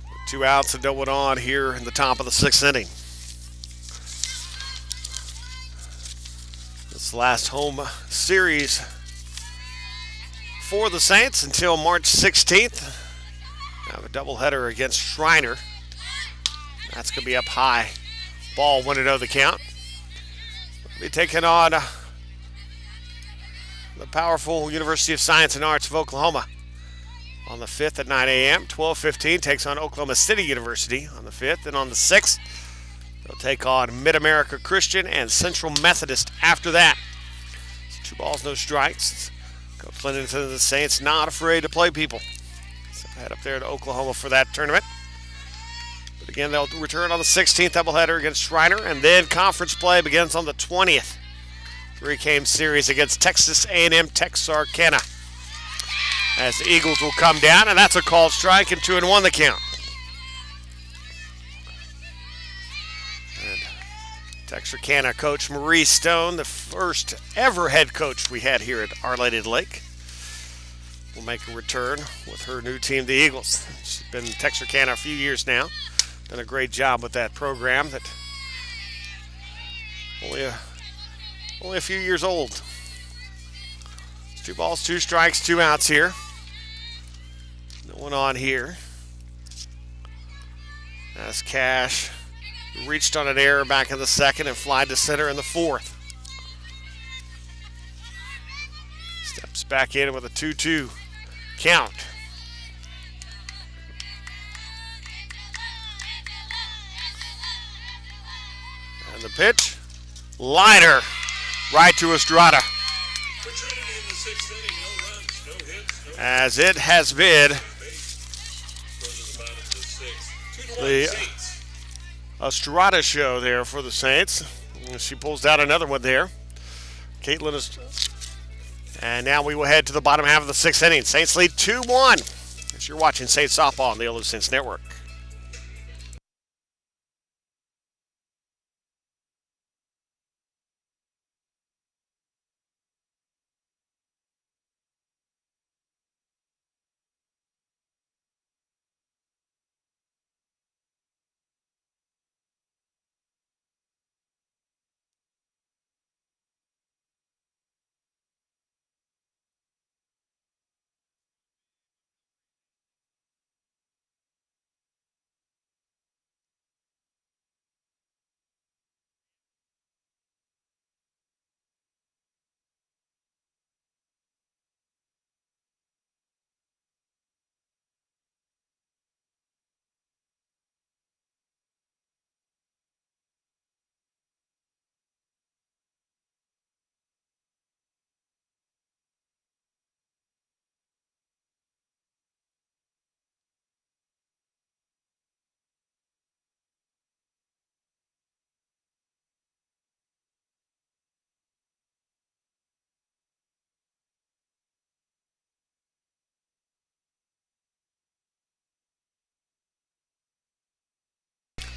With 2 outs and no one on here in the top of the 6th inning. This last home series for the Saints until March 16th. Have a doubleheader against Shriner. That's going to be up high. Ball 1-0 the count. We'll be taking on the powerful University of Science and Arts of Oklahoma on the 5th at 9 a.m. 12:15 takes on Oklahoma City University on the 5th. And on the 6th, they'll take on Mid-America Christian and Central Methodist after that. So 2 balls, no strikes. Coach Linnington and the Saints not afraid to play people. So head up there to Oklahoma for that tournament. But again, they'll return on the 16th doubleheader against Shriner, and then conference play begins on the 20th. 3-game series against Texas A&M Texarkana. As the Eagles will come down, and that's a called strike, and 2-1 the count. And Texarkana coach Marie Stone, the first ever head coach we had here at Our Lady of the Lake, will make a return with her new team, the Eagles. She's been in Texarkana a few years now. Done a great job with that program that only a few years old. 2 balls, 2 strikes, 2 outs here. No one on here. As Cash reached on an error back in the 2nd and flied to center in the 4th. Steps back in with a 2-2 count. And the pitch, liner, right to Estrada. As it has been the Estrada show there for the Saints. She pulls down another one there. Caitlin is. And now we will head to the bottom half of the 6th inning. Saints lead 2-1. As you're watching Saints softball on the OLLU Saints Network.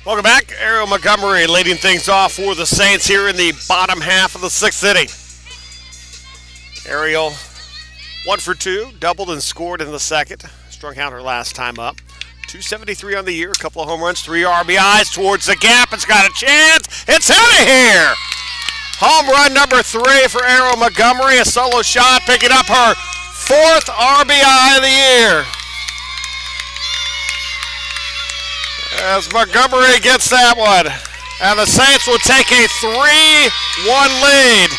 Welcome back. Ariel Montgomery leading things off for the Saints here in the bottom half of the 6th inning. Ariel 1 for 2, doubled and scored in the second. Struck out her last time up. 273 on the year, a couple of home runs, 3 RBIs towards the gap. It's got a chance. It's out of here. Home run number 3 for Ariel Montgomery. A solo shot, picking up her 4th RBI of the year. As Montgomery gets that one. And the Saints will take a 3-1 lead.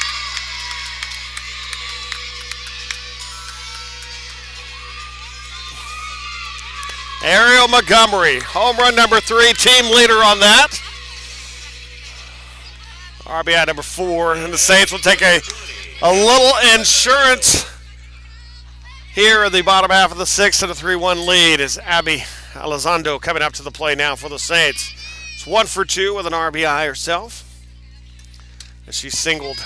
Ariel Montgomery, home run number 3, team leader on that. RBI number 4, and the Saints will take a little insurance here in the bottom half of the 6th and a 3-1 lead as Abby Elizondo coming up to the play now for the Saints. It's 1 for 2 with an RBI herself. As she singled,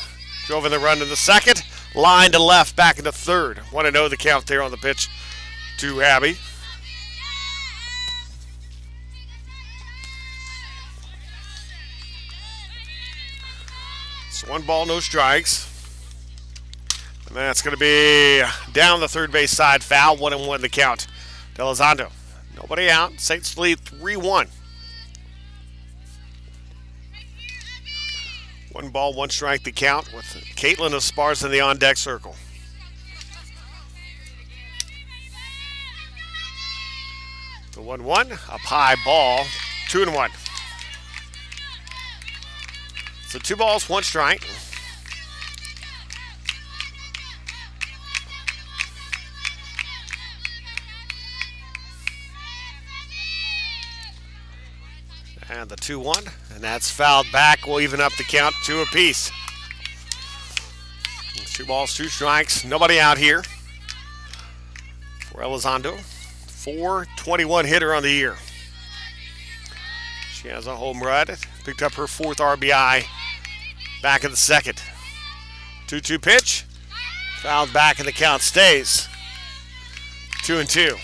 drove in the run in the second, line to left, back into third. 1-0 the count there on the pitch to Abby. So 1 ball, no strikes. And that's going to be down the third base side foul. 1-1 the count. Elizondo. Nobody out. Saints lead 3-1. 1 ball, 1 strike the count with Caitlin Esparza in the on-deck circle. The 1-1, up high ball, 2-1. So 2 balls, 1 strike. And the 2-1, and that's fouled back. We'll even up the count 2 apiece. 2 balls, 2 strikes. Nobody out here for Elizondo. 421 hitter on the year. She has a home run. Picked up her 4th RBI back in the second. 2-2 pitch. Fouled back and the count stays. 2-2.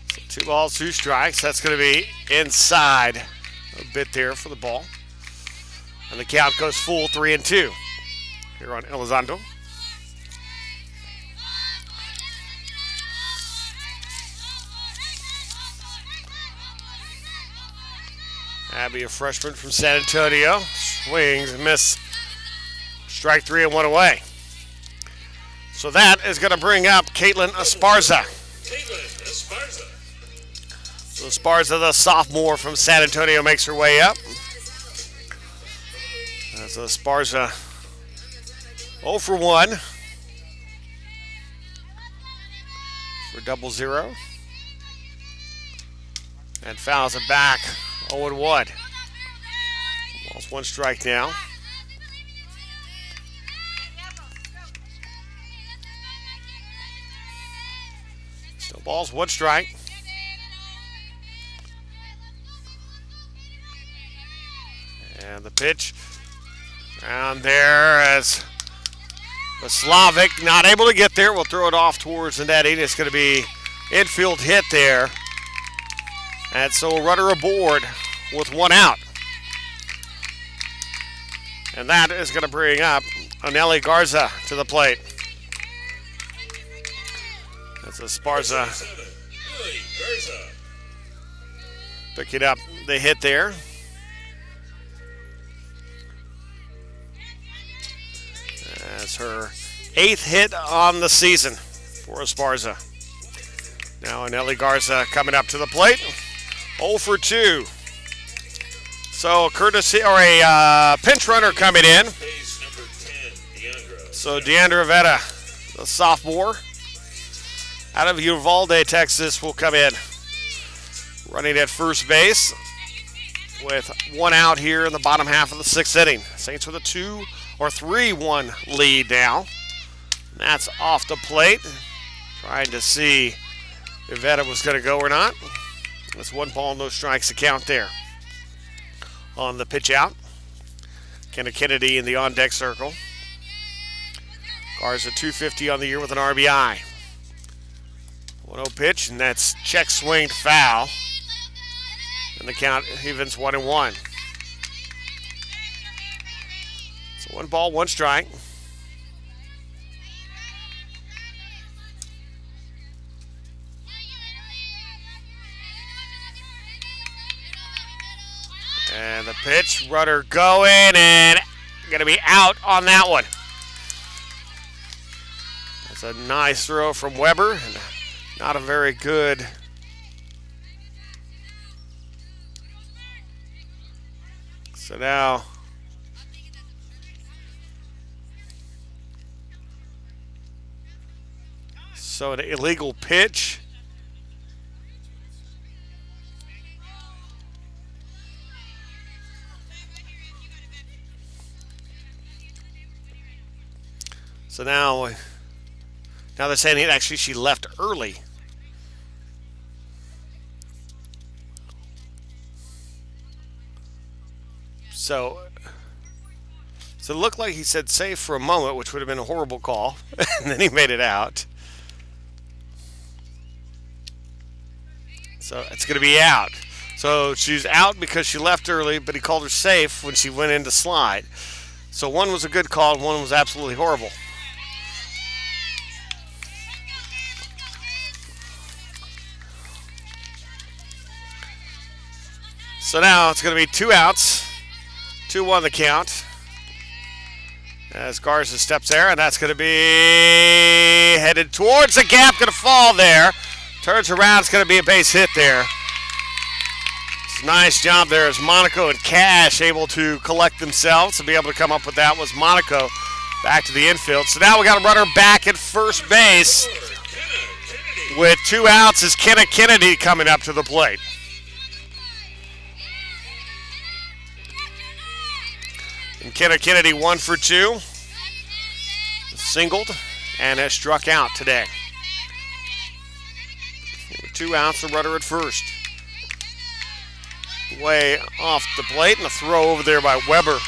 So 2 balls, 2 strikes. That's going to be inside a bit there for the ball. And the count goes full 3-2 here on Elizondo. Abby, a freshman from San Antonio, swings and miss. Strike 3 and 1 away. So that is going to bring up Caitlin Esparza. So Esparza, the sophomore from San Antonio, makes her way up. As Esparza 0 for 1 for 0-0. And fouls it back 0-1. Balls 1 strike now. Still balls 1 strike. And the pitch around there as the Slavic not able to get there. We'll throw it off towards the netting. It's going to be infield hit there. And so runner aboard with 1 out. And that is going to bring up Anelli Garza to the plate. That's Esparza picking up the hit there. That's her 8th hit on the season for Esparza. Now Anelli Garza coming up to the plate. 0 for 2. So courtesy or a pinch runner coming in. So Deandra Vetta, the sophomore out of Uvalde, Texas, will come in. Running at first base with 1 out here in the bottom half of the 6th inning. Saints with a 3-1 lead now. And that's off the plate. Trying to see if Vetta was going to go or not. That's 1 ball, no strikes to count there. On the pitch out, Kenna Kennedy in the on-deck circle. Garza 250 on the year with an RBI. 1-0 pitch, and that's check swinged foul. And the count evens 1-1. So 1 ball, 1 strike. And the pitch, rudder going, and going to be out on that one. That's a nice throw from Weber, and not a very good So now an illegal pitch. So now they're saying actually she left early. So it looked like he said safe for a moment, which would have been a horrible call, and then he made it out. So it's going to be out. So she's out because she left early, but he called her safe when she went in to slide. So one was a good call and one was absolutely horrible. So now it's going to be 2 outs. 2-1 the count. As Garza steps there, and that's going to be headed towards the gap, going to fall there. Turns around, it's going to be a base hit there. It's a nice job there as Monaco and Cash able to collect themselves and be able to come up with that. Was Monaco back to the infield. So now we got a runner back at first base with 2 outs as Kennedy coming up to the plate. And Kennedy 1 for 2. Singled and has struck out today. 2 outs, the runner at first. Way off the plate and a throw over there by Weber.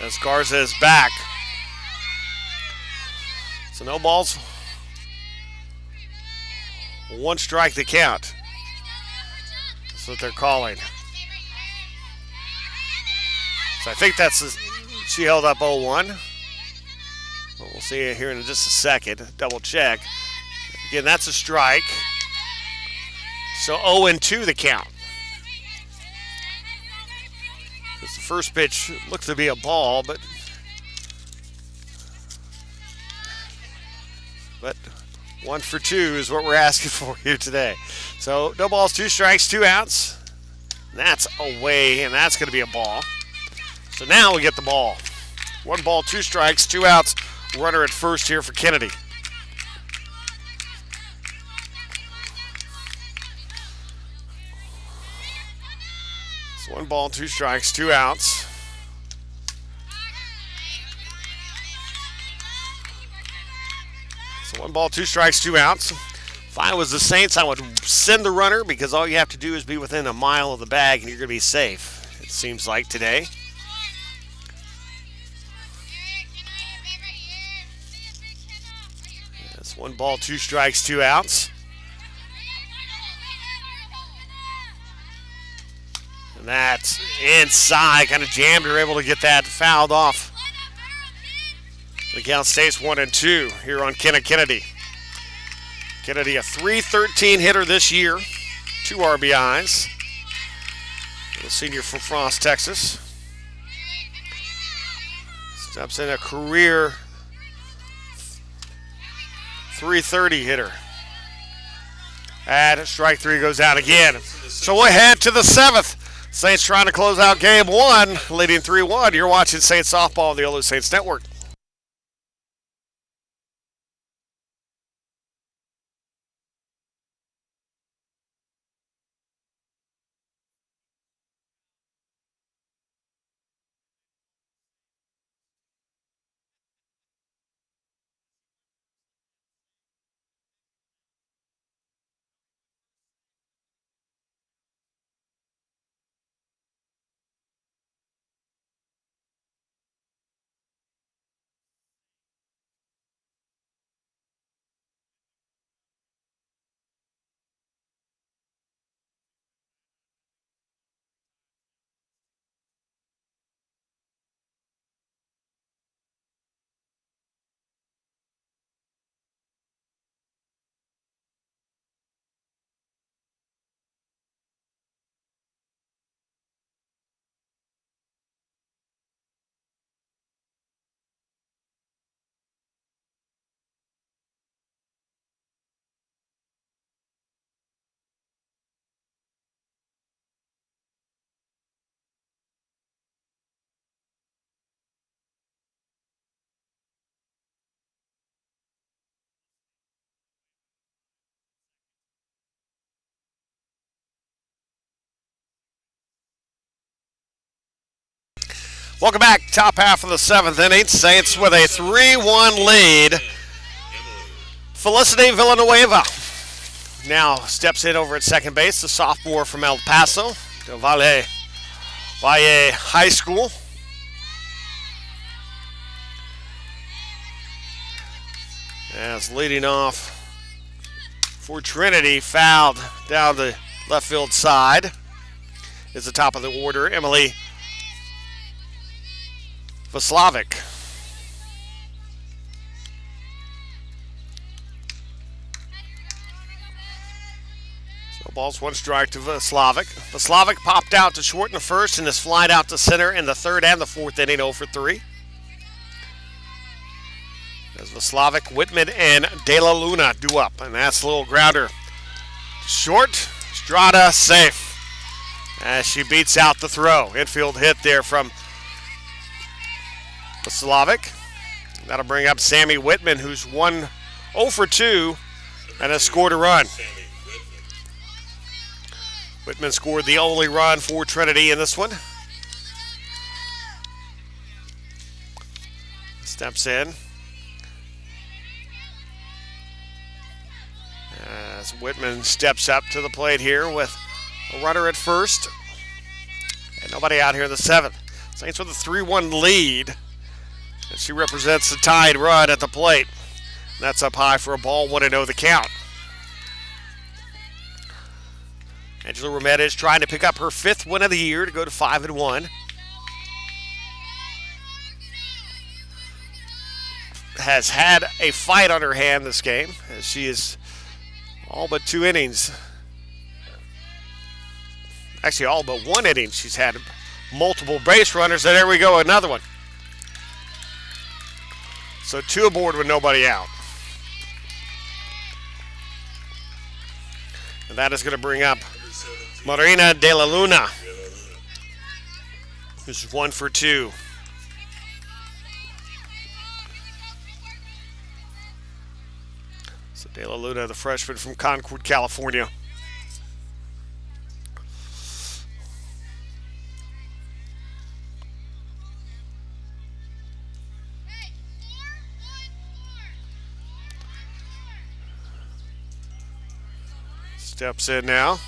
As Garza is back. So no balls. 1 strike to count. That's what they're calling. So I think she held up 0-1. We'll see it here in just a second. Double check. Again, that's a strike. So 0-2 the count. Because the first pitch looked to be a ball, but 1 for 2 is what we're asking for here today. So no balls, 2 strikes, 2 outs. That's away, and that's going to be a ball. So now we get the ball. 1 ball, 2 strikes, 2 outs. Runner at first here for Kennedy. So 1 ball, 2 strikes, 2 outs. So 1 ball, 2 strikes, 2 outs. If I was the Saints, I would send the runner because all you have to do is be within a mile of the bag and you're going to be safe, it seems like today. That's 1 ball, 2 strikes, 2 outs. And that's inside, kind of jammed her, able to get that fouled off. The count stays 1-2 here on Kennedy. Kennedy, a .313 hitter this year, 2 RBIs. The senior from Frost, Texas. Steps in a career .330 hitter. And strike 3 goes out again. So we'll head to the 7th. Saints trying to close out game 1, leading 3-1. You're watching Saints softball on the OLLU Saints Network. Welcome back. Top half of the 7th inning. Saints with a 3-1 lead. Felicity Villanueva now steps in over at second base. The sophomore from El Paso, Del Valle High School. As leading off for Trinity, fouled down the left field side, is the top of the order, Emily Vaslavic. So ball's 1 strike to Vaslavic. Vaslavic popped out to short in the first and is flied out to center in the 3rd and the 4th inning, 0 for 3. As Vaslavic, Whitman, and De La Luna do up. And that's a little grounder. Short, Strada safe. As she beats out the throw. Infield hit there from Vaslavic. That'll bring up Sammy Whitman, who's 0 for 2 and has scored a run. Whitman scored the only run for Trinity in this one. Steps in. As Whitman steps up to the plate here with a runner at first. And nobody out here in the 7th. Saints with a 3-1 lead. And she represents the tied run at the plate. And that's up high for a ball, 1-0 the count. Angela Ramirez trying to pick up her 5th win of the year to go to 5-1. Has had a fight on her hand this game, as she is all but 2 innings. Actually, all but 1 inning. She's had multiple base runners. And there we go, another one. So 2 aboard with nobody out. And that is going to bring up Marina De La Luna, who's 1 for 2. So De La Luna, the freshman from Concord, California. Steps in now.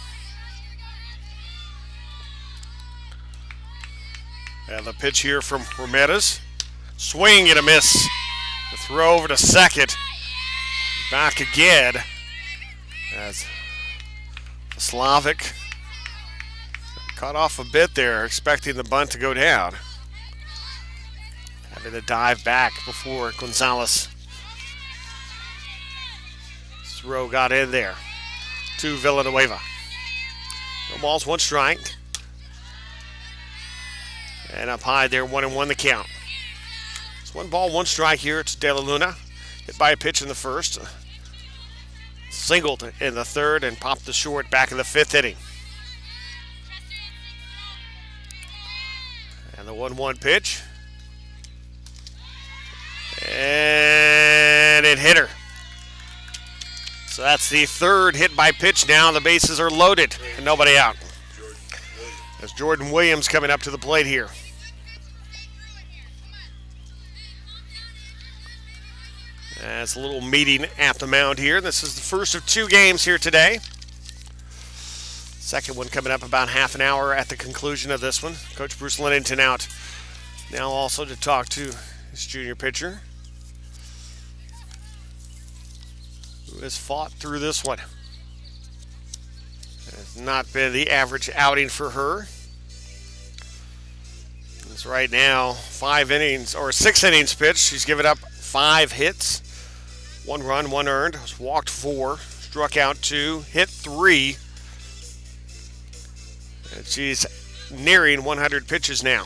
And the pitch here from Ramirez. Swing and a miss. The throw over to second. Back again. As Slavic caught off a bit there, expecting the bunt to go down. Having to dive back before Gonzalez. Throw got in there to Villanueva. No balls, 1 strike. And up high there, 1-1 the count. It's 1 ball, 1 strike here. It's De La Luna. Hit by a pitch in the first. Singled in the 3rd and popped the short back in the 5th inning. And the 1-1 pitch. And it hit her. So that's the 3rd hit by pitch now. The bases are loaded and nobody out. As Jordan Williams coming up to the plate here. That's a little meeting at the mound here. This is the first of 2 games here today. Second one coming up about half an hour at the conclusion of this one. Coach Bruce Lennington out now also to talk to his junior pitcher, who has fought through this one. It has not been the average outing for her. It's right now 5 innings or 6 innings pitched. She's given up 5 hits, 1 run, 1 earned. Walked 4, struck out 2, hit 3. And she's nearing 100 pitches now.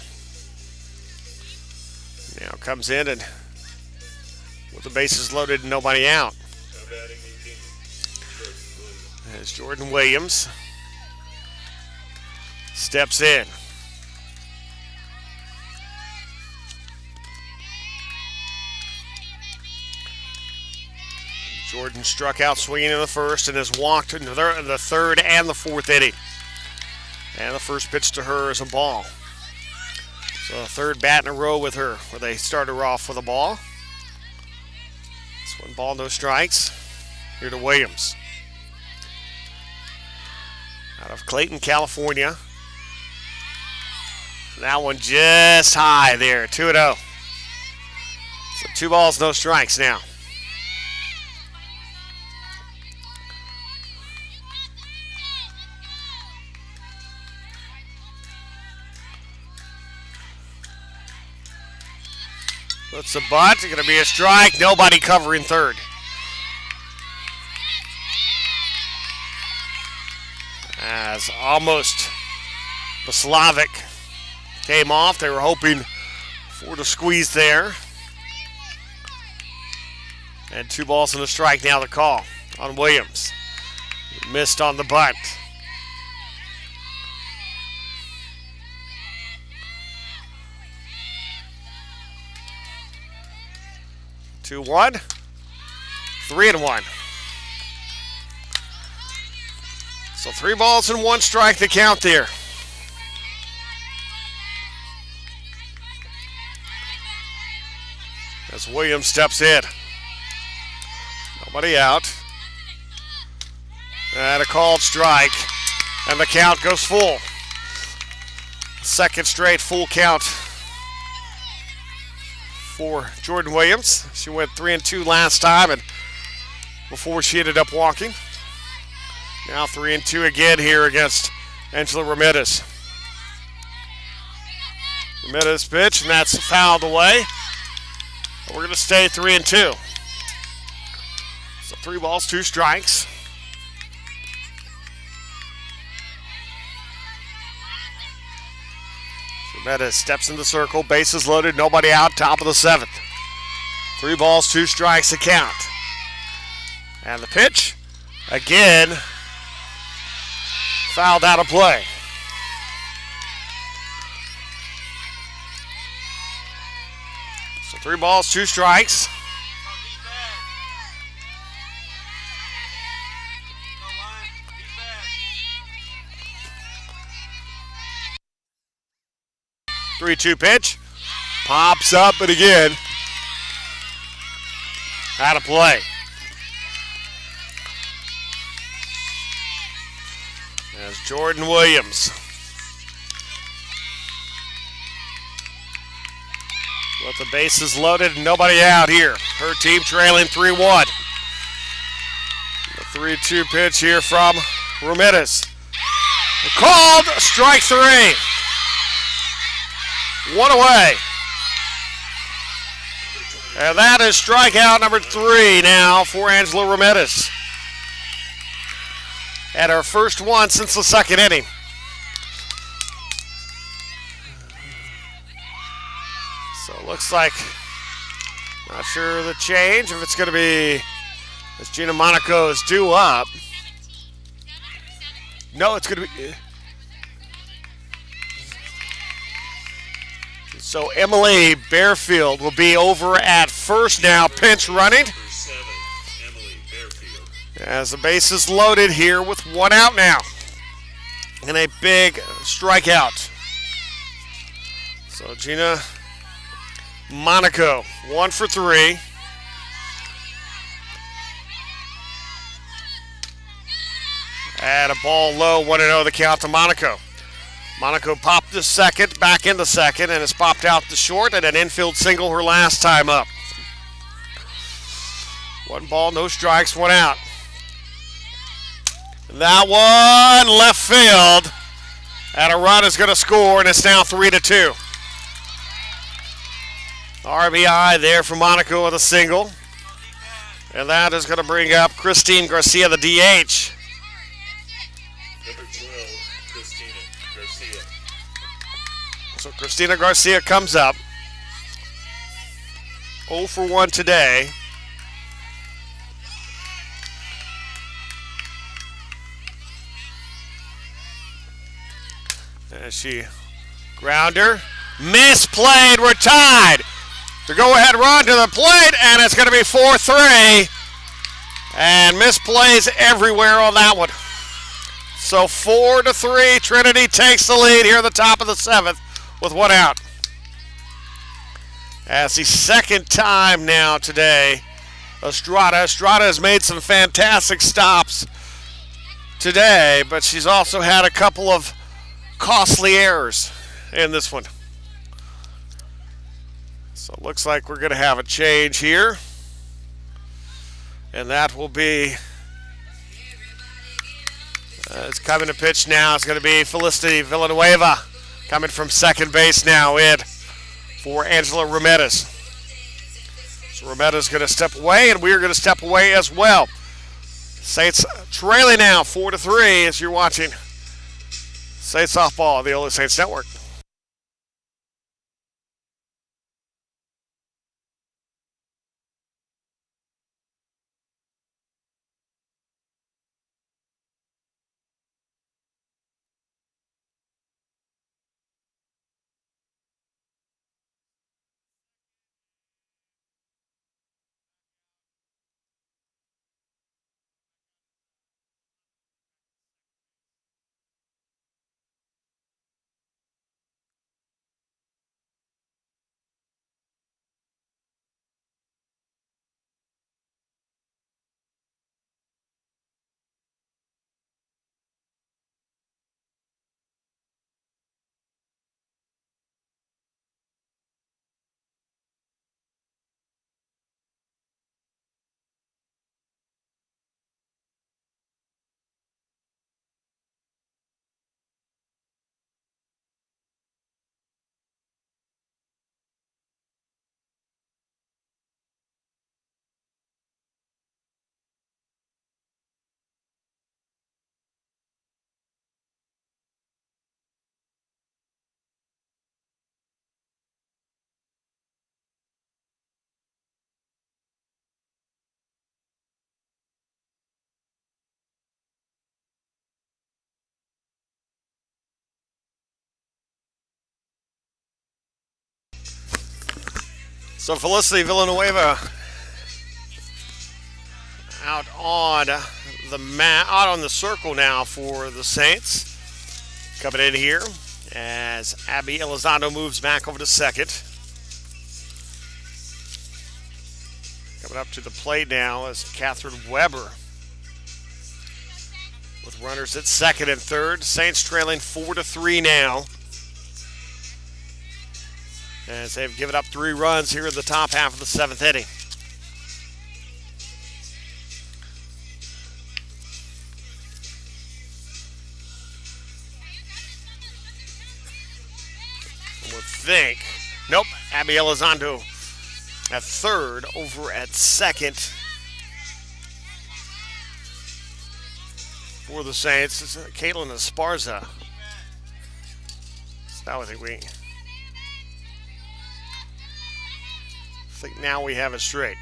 Now comes in and with the bases loaded and nobody out. As Jordan Williams steps in. Jordan struck out swinging in the first and has walked in the 3rd and the 4th inning. And the first pitch to her is a ball. So a third bat in a row with her, where they started her off with a ball. This one ball, no strikes. Here to Williams. Out of Clayton, California. That one just high there, 2-0. So 2 balls, no strikes now. Puts the butt. It's going to be a strike. Nobody covering third. As almost the Slavic came off. They were hoping for the squeeze there. And 2 balls and a strike now the call on Williams. Missed on the butt. Two, 1, 3-1. So 3 balls and 1 strike to count there. As Williams steps in. Nobody out. And a called strike. And the count goes full. Second straight full count for Jordan Williams. She went 3-2 last time, and before she ended up walking. Now 3-2 again here against Angela Ramirez. Ramirez pitch, and that's fouled away. But we're going to stay 3-2. So 3 balls, 2 strikes. Ramirez steps in the circle, bases loaded, nobody out, top of the 7th. 3 balls, 2 strikes to count. And the pitch, again, fouled out of play. So 3 balls, 2 strikes. Three-two pitch, pops up, but again, out of play. As Jordan Williams with the bases loaded and nobody out here. Her team trailing 3-1. The 3-2 pitch here from Ramirez. Called strike 3. 1 away. And that is strikeout number 3 now for Angela Ramirez. At her first one since the 2nd inning. So it looks like, not sure the change, if it's going to be, as Gina Monaco is due up. No, it's going to be. So Emily Bearfield will be over at first now, pinch running. As the base is loaded here with 1 out now. And a big strikeout. So Gina Monaco, 1 for 3. And a ball low, 1-0 the count to Monaco. Monaco popped the second, back in the second, and has popped out the short and an infield single her last time up. 1 ball, no strikes, 1 out. That one left field, and a run is going to score, and it's now 3-2. RBI there for Monaco with a single, and that is going to bring up Christine Garcia, the DH. Number 12, Christina Garcia. So Christina Garcia comes up. 0 for 1 today. As she grounder, misplayed, we're tied. The go-ahead run to the plate, and it's going to be 4-3. And misplays everywhere on that one. So 4-3, Trinity takes the lead here at the top of the 7th with 1 out. As the second time now today, Estrada has made some fantastic stops today, but she's also had a couple of costly errors in this one. So it looks like we're going to have a change here. And that will be, it's coming to pitch now. It's going to be Felicity Villanueva coming from second base now in for Angela Ramirez. So Ramirez going to step away, and we're going to step away as well. Saints trailing now 4-3 as you're watching Saints softball on the OLLU Saints Network. So Felicity Villanueva out on the out on the circle now for the Saints. Coming in here as Abby Elizondo moves back over to second. Coming up to the plate now is Catherine Weber with runners at second and third. Saints trailing 4-3 now, as they've given up 3 runs here in the top half of the 7th inning. I would think. Nope, Abby Elizondo at third, over at second for the Saints. It's Caitlin Esparza. So now I think now we have it straight.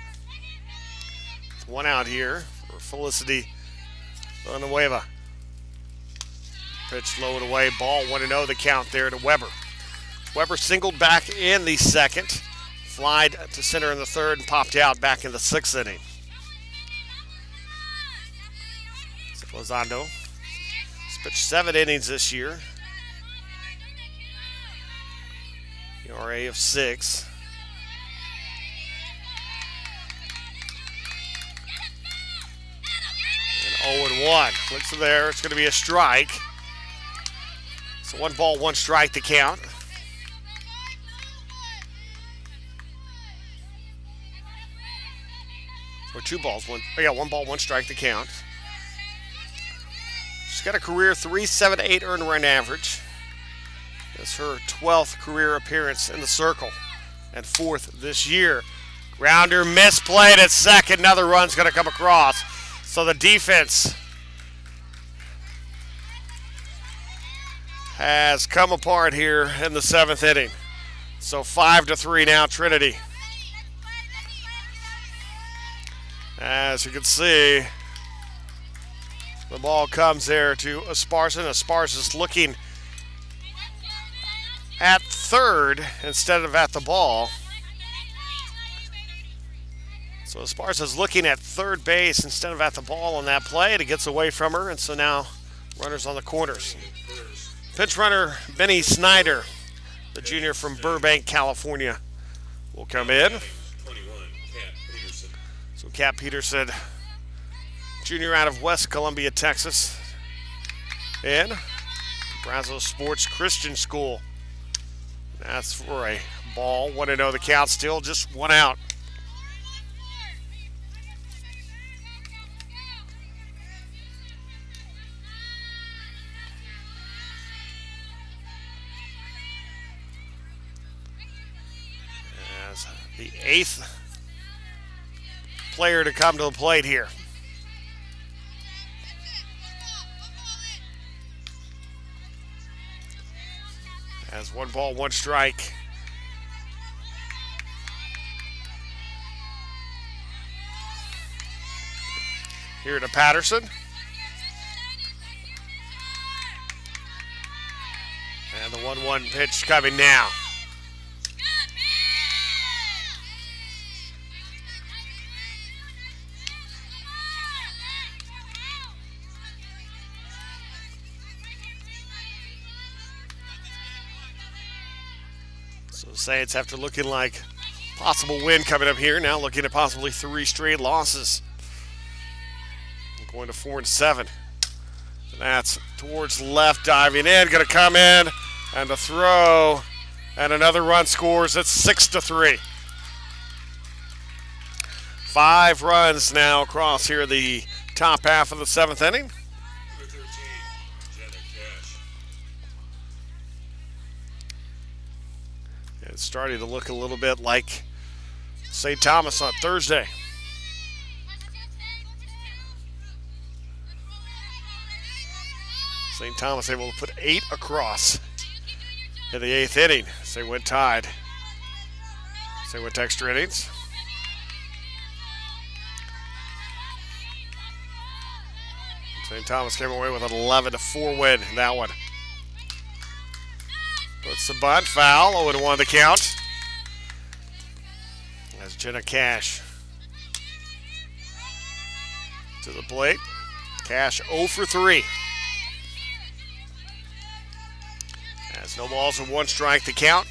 One out here for Felicity Villanueva. Pitch low and away. Ball 1-0 the count there to Weber. Weber singled back in the second. Flied to center in the third and popped out back in the 6th inning. Elizondo has pitched 7 innings this year. ERA of 6. And 0-1. Looks there. It's going to be a strike. So 1 ball, 1 strike to count. Or 2 balls, 1 ball, 1 strike to count. She's got a career 3.78 earned run average. That's her 12th career appearance in the circle and 4th this year. Grounder misplayed at second. Another run's going to come across. So the defense has come apart here in the 7th inning. So 5-3 now, Trinity. As you can see, the ball comes there to Esparza. Esparza's looking at third instead of at the ball. So Esparza's looking at third base instead of at the ball on that play, and it gets away from her, and so now runners on the corners. Pinch runner Benny Snyder, the junior from Burbank, California, will come in. 21, Cat Peterson. So Cat Peterson, junior out of West Columbia, Texas, in Brazos Sports Christian School. That's for a ball. 1-0 the count still, just one out. As the 8th player to come to the plate here. As 1 ball, 1 strike. Here to Patterson. And the 1-1 pitch coming now. So the Saints, after looking like possible win coming up here, now looking at possibly 3 straight losses. Going to 4-7. And that's towards left, diving in, going to come in, and a throw, and another run scores. It's 6-3. 5 runs now across here the top half of the 7th inning. Number 13, Jenna Cash. It's starting to look a little bit like St. Thomas on Thursday. St. Thomas able to put 8 across in the 8th inning. So they went tied. So they went to extra innings. St. Thomas came away with an 11-4 win in that one. Puts the bunt, foul, 0-1 the count. As Jenna Cash to the plate. Cash 0 for 3. As no balls and 1 strike to count.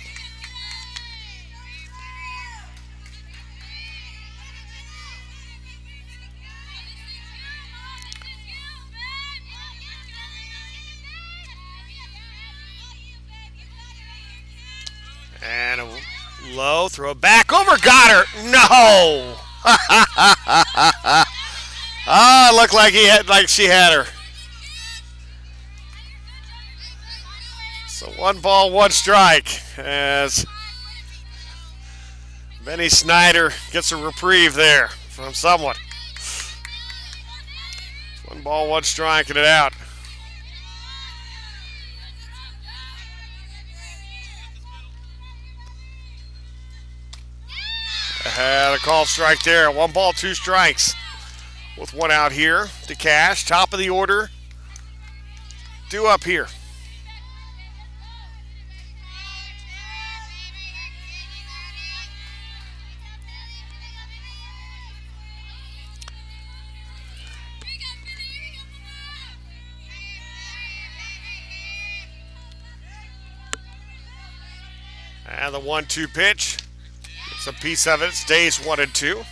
And a low throw back over, got her. No. It looked like she had her. So 1 ball, 1 strike as Benny Snyder gets a reprieve there from someone. 1 ball, 1 strike, and it out. Had a call strike there. 1 ball, 2 strikes with 1 out here to Cash. Top of the order. Due up here. And the 1-2 pitch. It's a piece of it. Stays 1-2.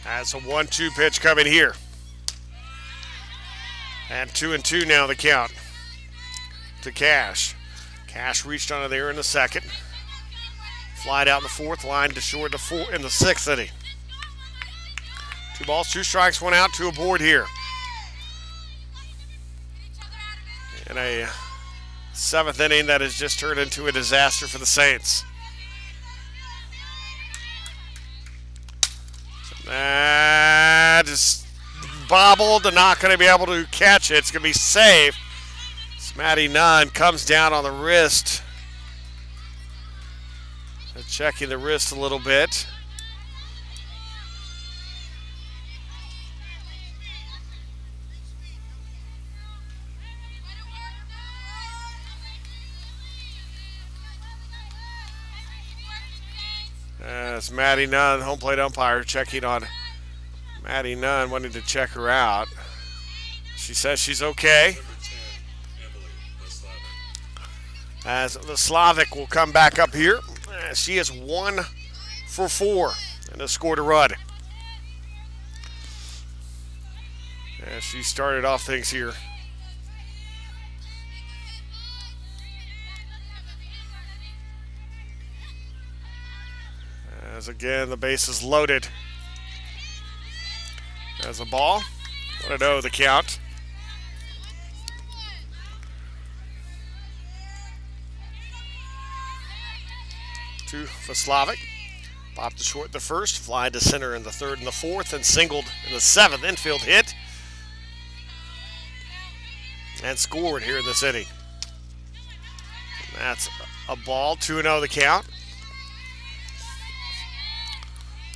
That's a 1-2 pitch coming here. And 2-2 now the count to Cash. Cash reached under there in the 2nd. Flied out in the 4th, line to short in the 6th inning. 2 balls, 2 strikes, 1 out, 2 aboard here. In a 7th inning that has just turned into a disaster for the Saints. Just bobbled and not going to be able to catch it. It's going to be safe. Smatty Nunn comes down on the wrist. Checking the wrist a little bit. It's Maddie Nunn, home plate umpire, checking on Maddie Nunn, wanting to check her out. She says she's okay. Number 10, Emily, the Slavic. As the Slavic will come back up here. She is 1 for 4 and has scored a run. As she started off things here. As again, the base is loaded. As a ball. 1-0 the count. To Slavic. Popped to short in the first, fly to center in the third and the fourth, and singled in the seventh. Infield hit. And scored here in this inning. And that's a ball, 2-0 the count.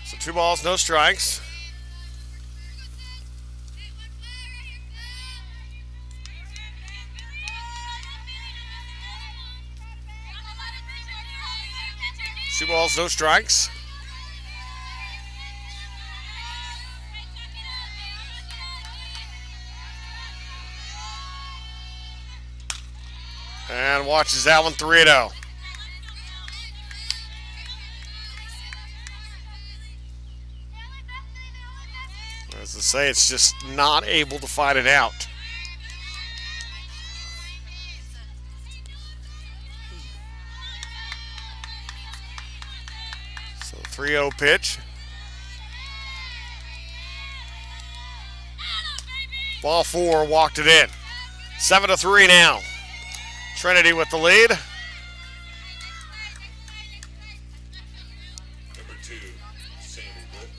So 2 balls, no strikes. Two balls, no strikes. And watches that one, 3-0. As I say, it's just not able to fight it out. So 3-0 pitch. Ball 4, walked it in. 7-3 now. Trinity with the lead. Number 2, Sandy Whitman.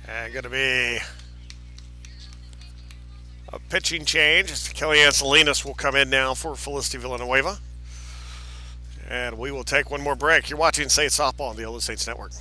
And going to be a pitching change. Kellyanne Salinas will come in now for Felicity Villanueva. And we will take one more break. You're watching Saints Softball on the OLLU Saints Network.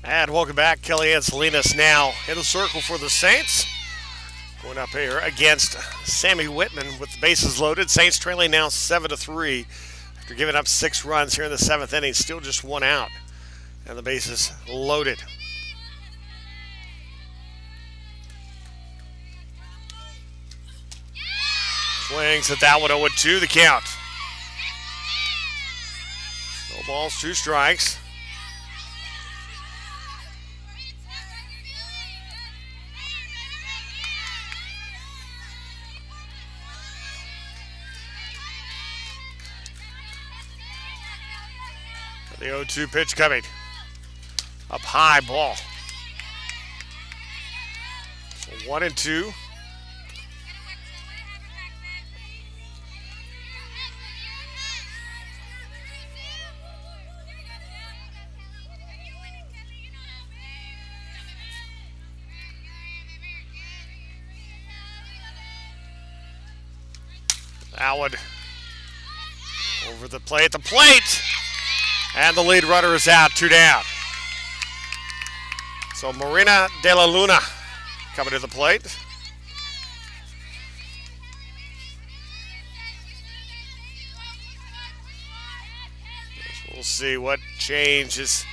And welcome back. Kellyanne Salinas now in the circle for the Saints. Going up here against Sammy Whitman with the bases loaded. Saints trailing now 7-3 after giving up 6 runs here in the 7th inning. Still just 1 out. And the bases loaded. Swings at that one, 0-2 the count. No balls, 2 strikes. The 0-2 pitch coming. Up high ball. So 1-2. That one over the plate, and the lead runner is out, 2 down. So Marina de la Luna coming to the plate. We'll see what changes.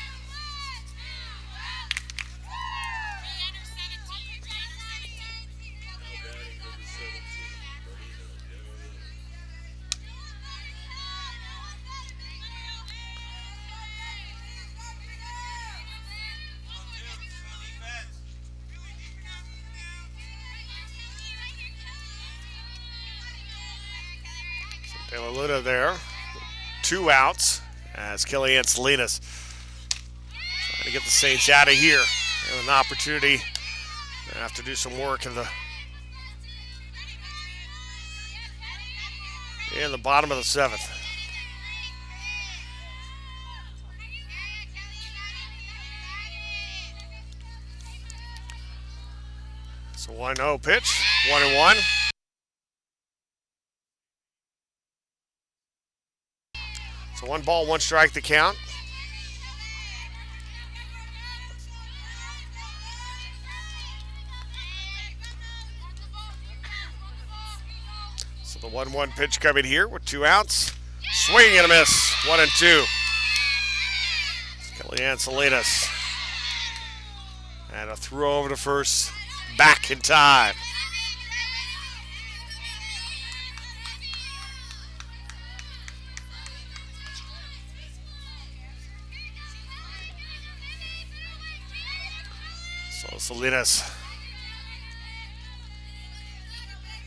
De La Luna there, 2 outs as Kellyanne Salinas trying to get the Saints out of here. And an opportunity to have to do some work in the bottom of the 7th. So 1-0 pitch, 1-1. So 1 ball, 1 strike to count. So the 1-1 pitch coming here with 2 outs. Swing and a miss, 1-2. Kellyanne Salinas. And a throw over to first, back in time. So Salinas,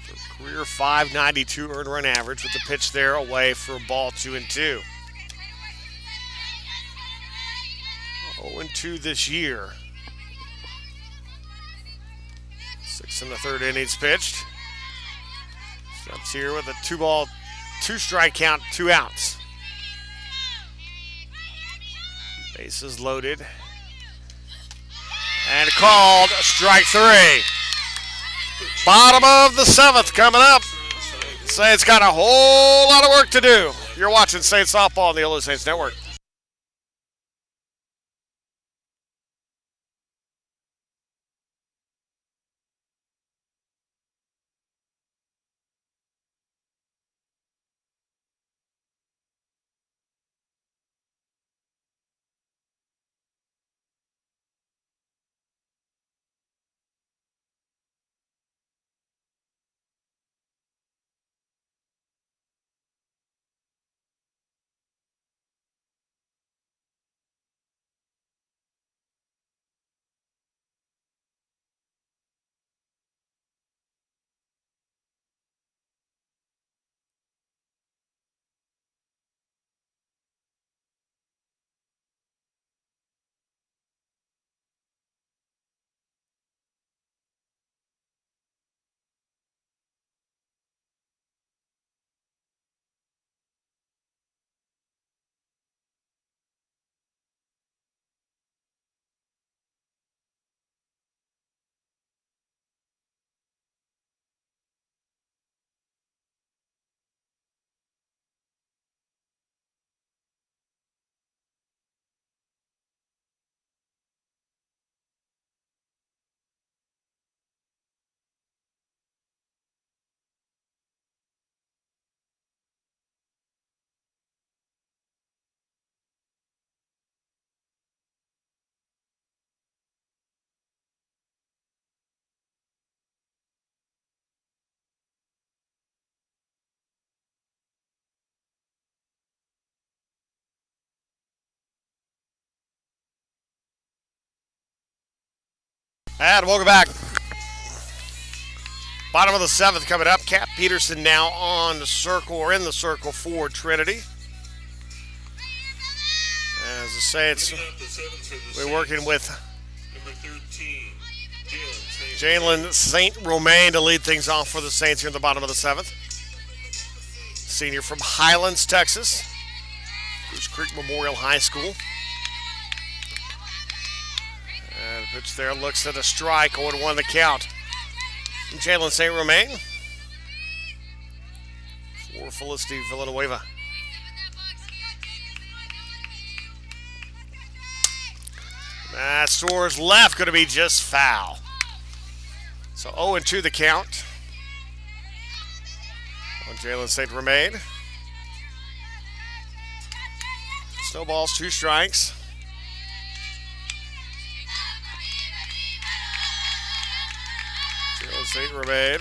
for career .592 earned run average with the pitch there away for a ball, 2-2. 0-2 this year. 6 1/3 innings pitched. Steps here with a 2 ball, 2 strike count, 2 outs. Bases loaded. And called strike 3. Bottom of the 7th coming up. Saints got a whole lot of work to do. You're watching Saints Softball on the OLLU Saints Network. And welcome back. Bottom of the 7th coming up. Cap Peterson now on the circle, or in the circle for Trinity. As the Saints, Leading off the seventh for the we're working with number 13, Jalen St. Romain to lead things off for the Saints here in the bottom of the seventh. Senior from Highlands, Texas. Goose Creek Memorial High School. And pitch there looks at a strike, 0-1 the count. Jalen St. Romain for Felicity Villanueva. That Soares left, going to be just foul. So 0-2 the count on Jalen St. Romain. Snowballs, 2 strikes. Jalen St. Romain.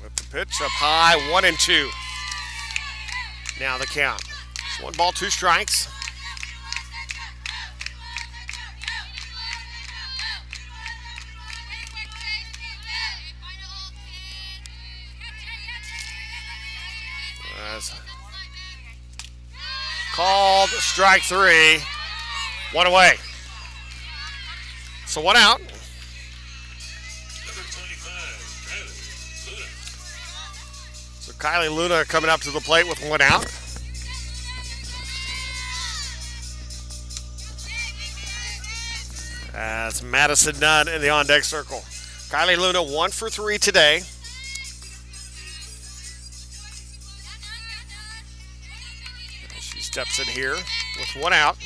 With the pitch up high, 1-2. Now the count. It's 1 ball, 2 strikes. As called strike 3. 1 away. So 1 out. number 25, Luna. So Kylie Luna coming up to the plate with 1 out. That's Madison Nunn in the on-deck circle. Kylie Luna 1 for 3 today. She steps in here with 1 out.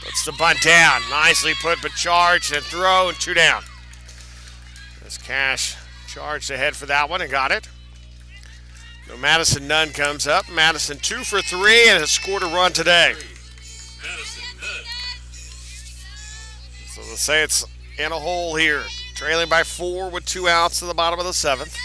Puts the bunt down. Nicely put, but charged and throw and 2 down. As Cash charged ahead for that one and got it. So Madison Nunn comes up. Madison 2 for 3 and has scored a run today. Madison Nunn. So the Saints in a hole here, trailing by 4 with 2 outs to the bottom of the 7th.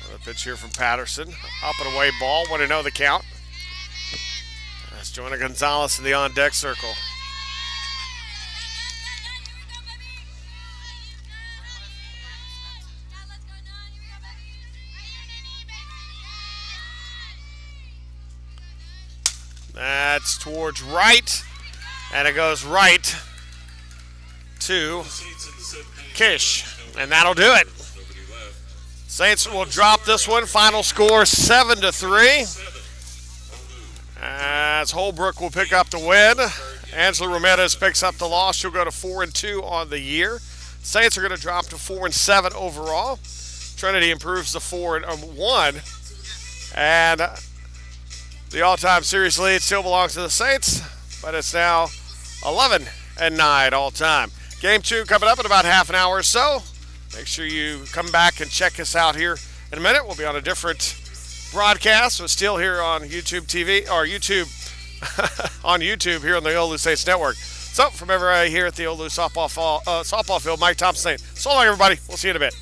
Another pitch here from Patterson. Up and away ball, 1-0 the count. That's Joanna Gonzalez in the on-deck circle. That's towards right, and it goes right to Kish, and that'll do it. Saints will drop this one. Final score 7-3. As Holbrook will pick up the win. Angela Ramirez picks up the loss. She'll go to 4-2 on the year. Saints are going to drop to 4-7 overall. Trinity improves to 4-1, and the all-time series lead still belongs to the Saints, but it's now 11-9 all-time. Game 2 coming up in about half an hour or so. Make sure you come back and check us out here in a minute. We'll be on a different broadcast, but still here on YouTube TV, or YouTube, on YouTube here on the OLLU Saints Network. So from everybody here at the OLLU softball field, Mike Thompson saying, so long everybody. We'll see you in a bit.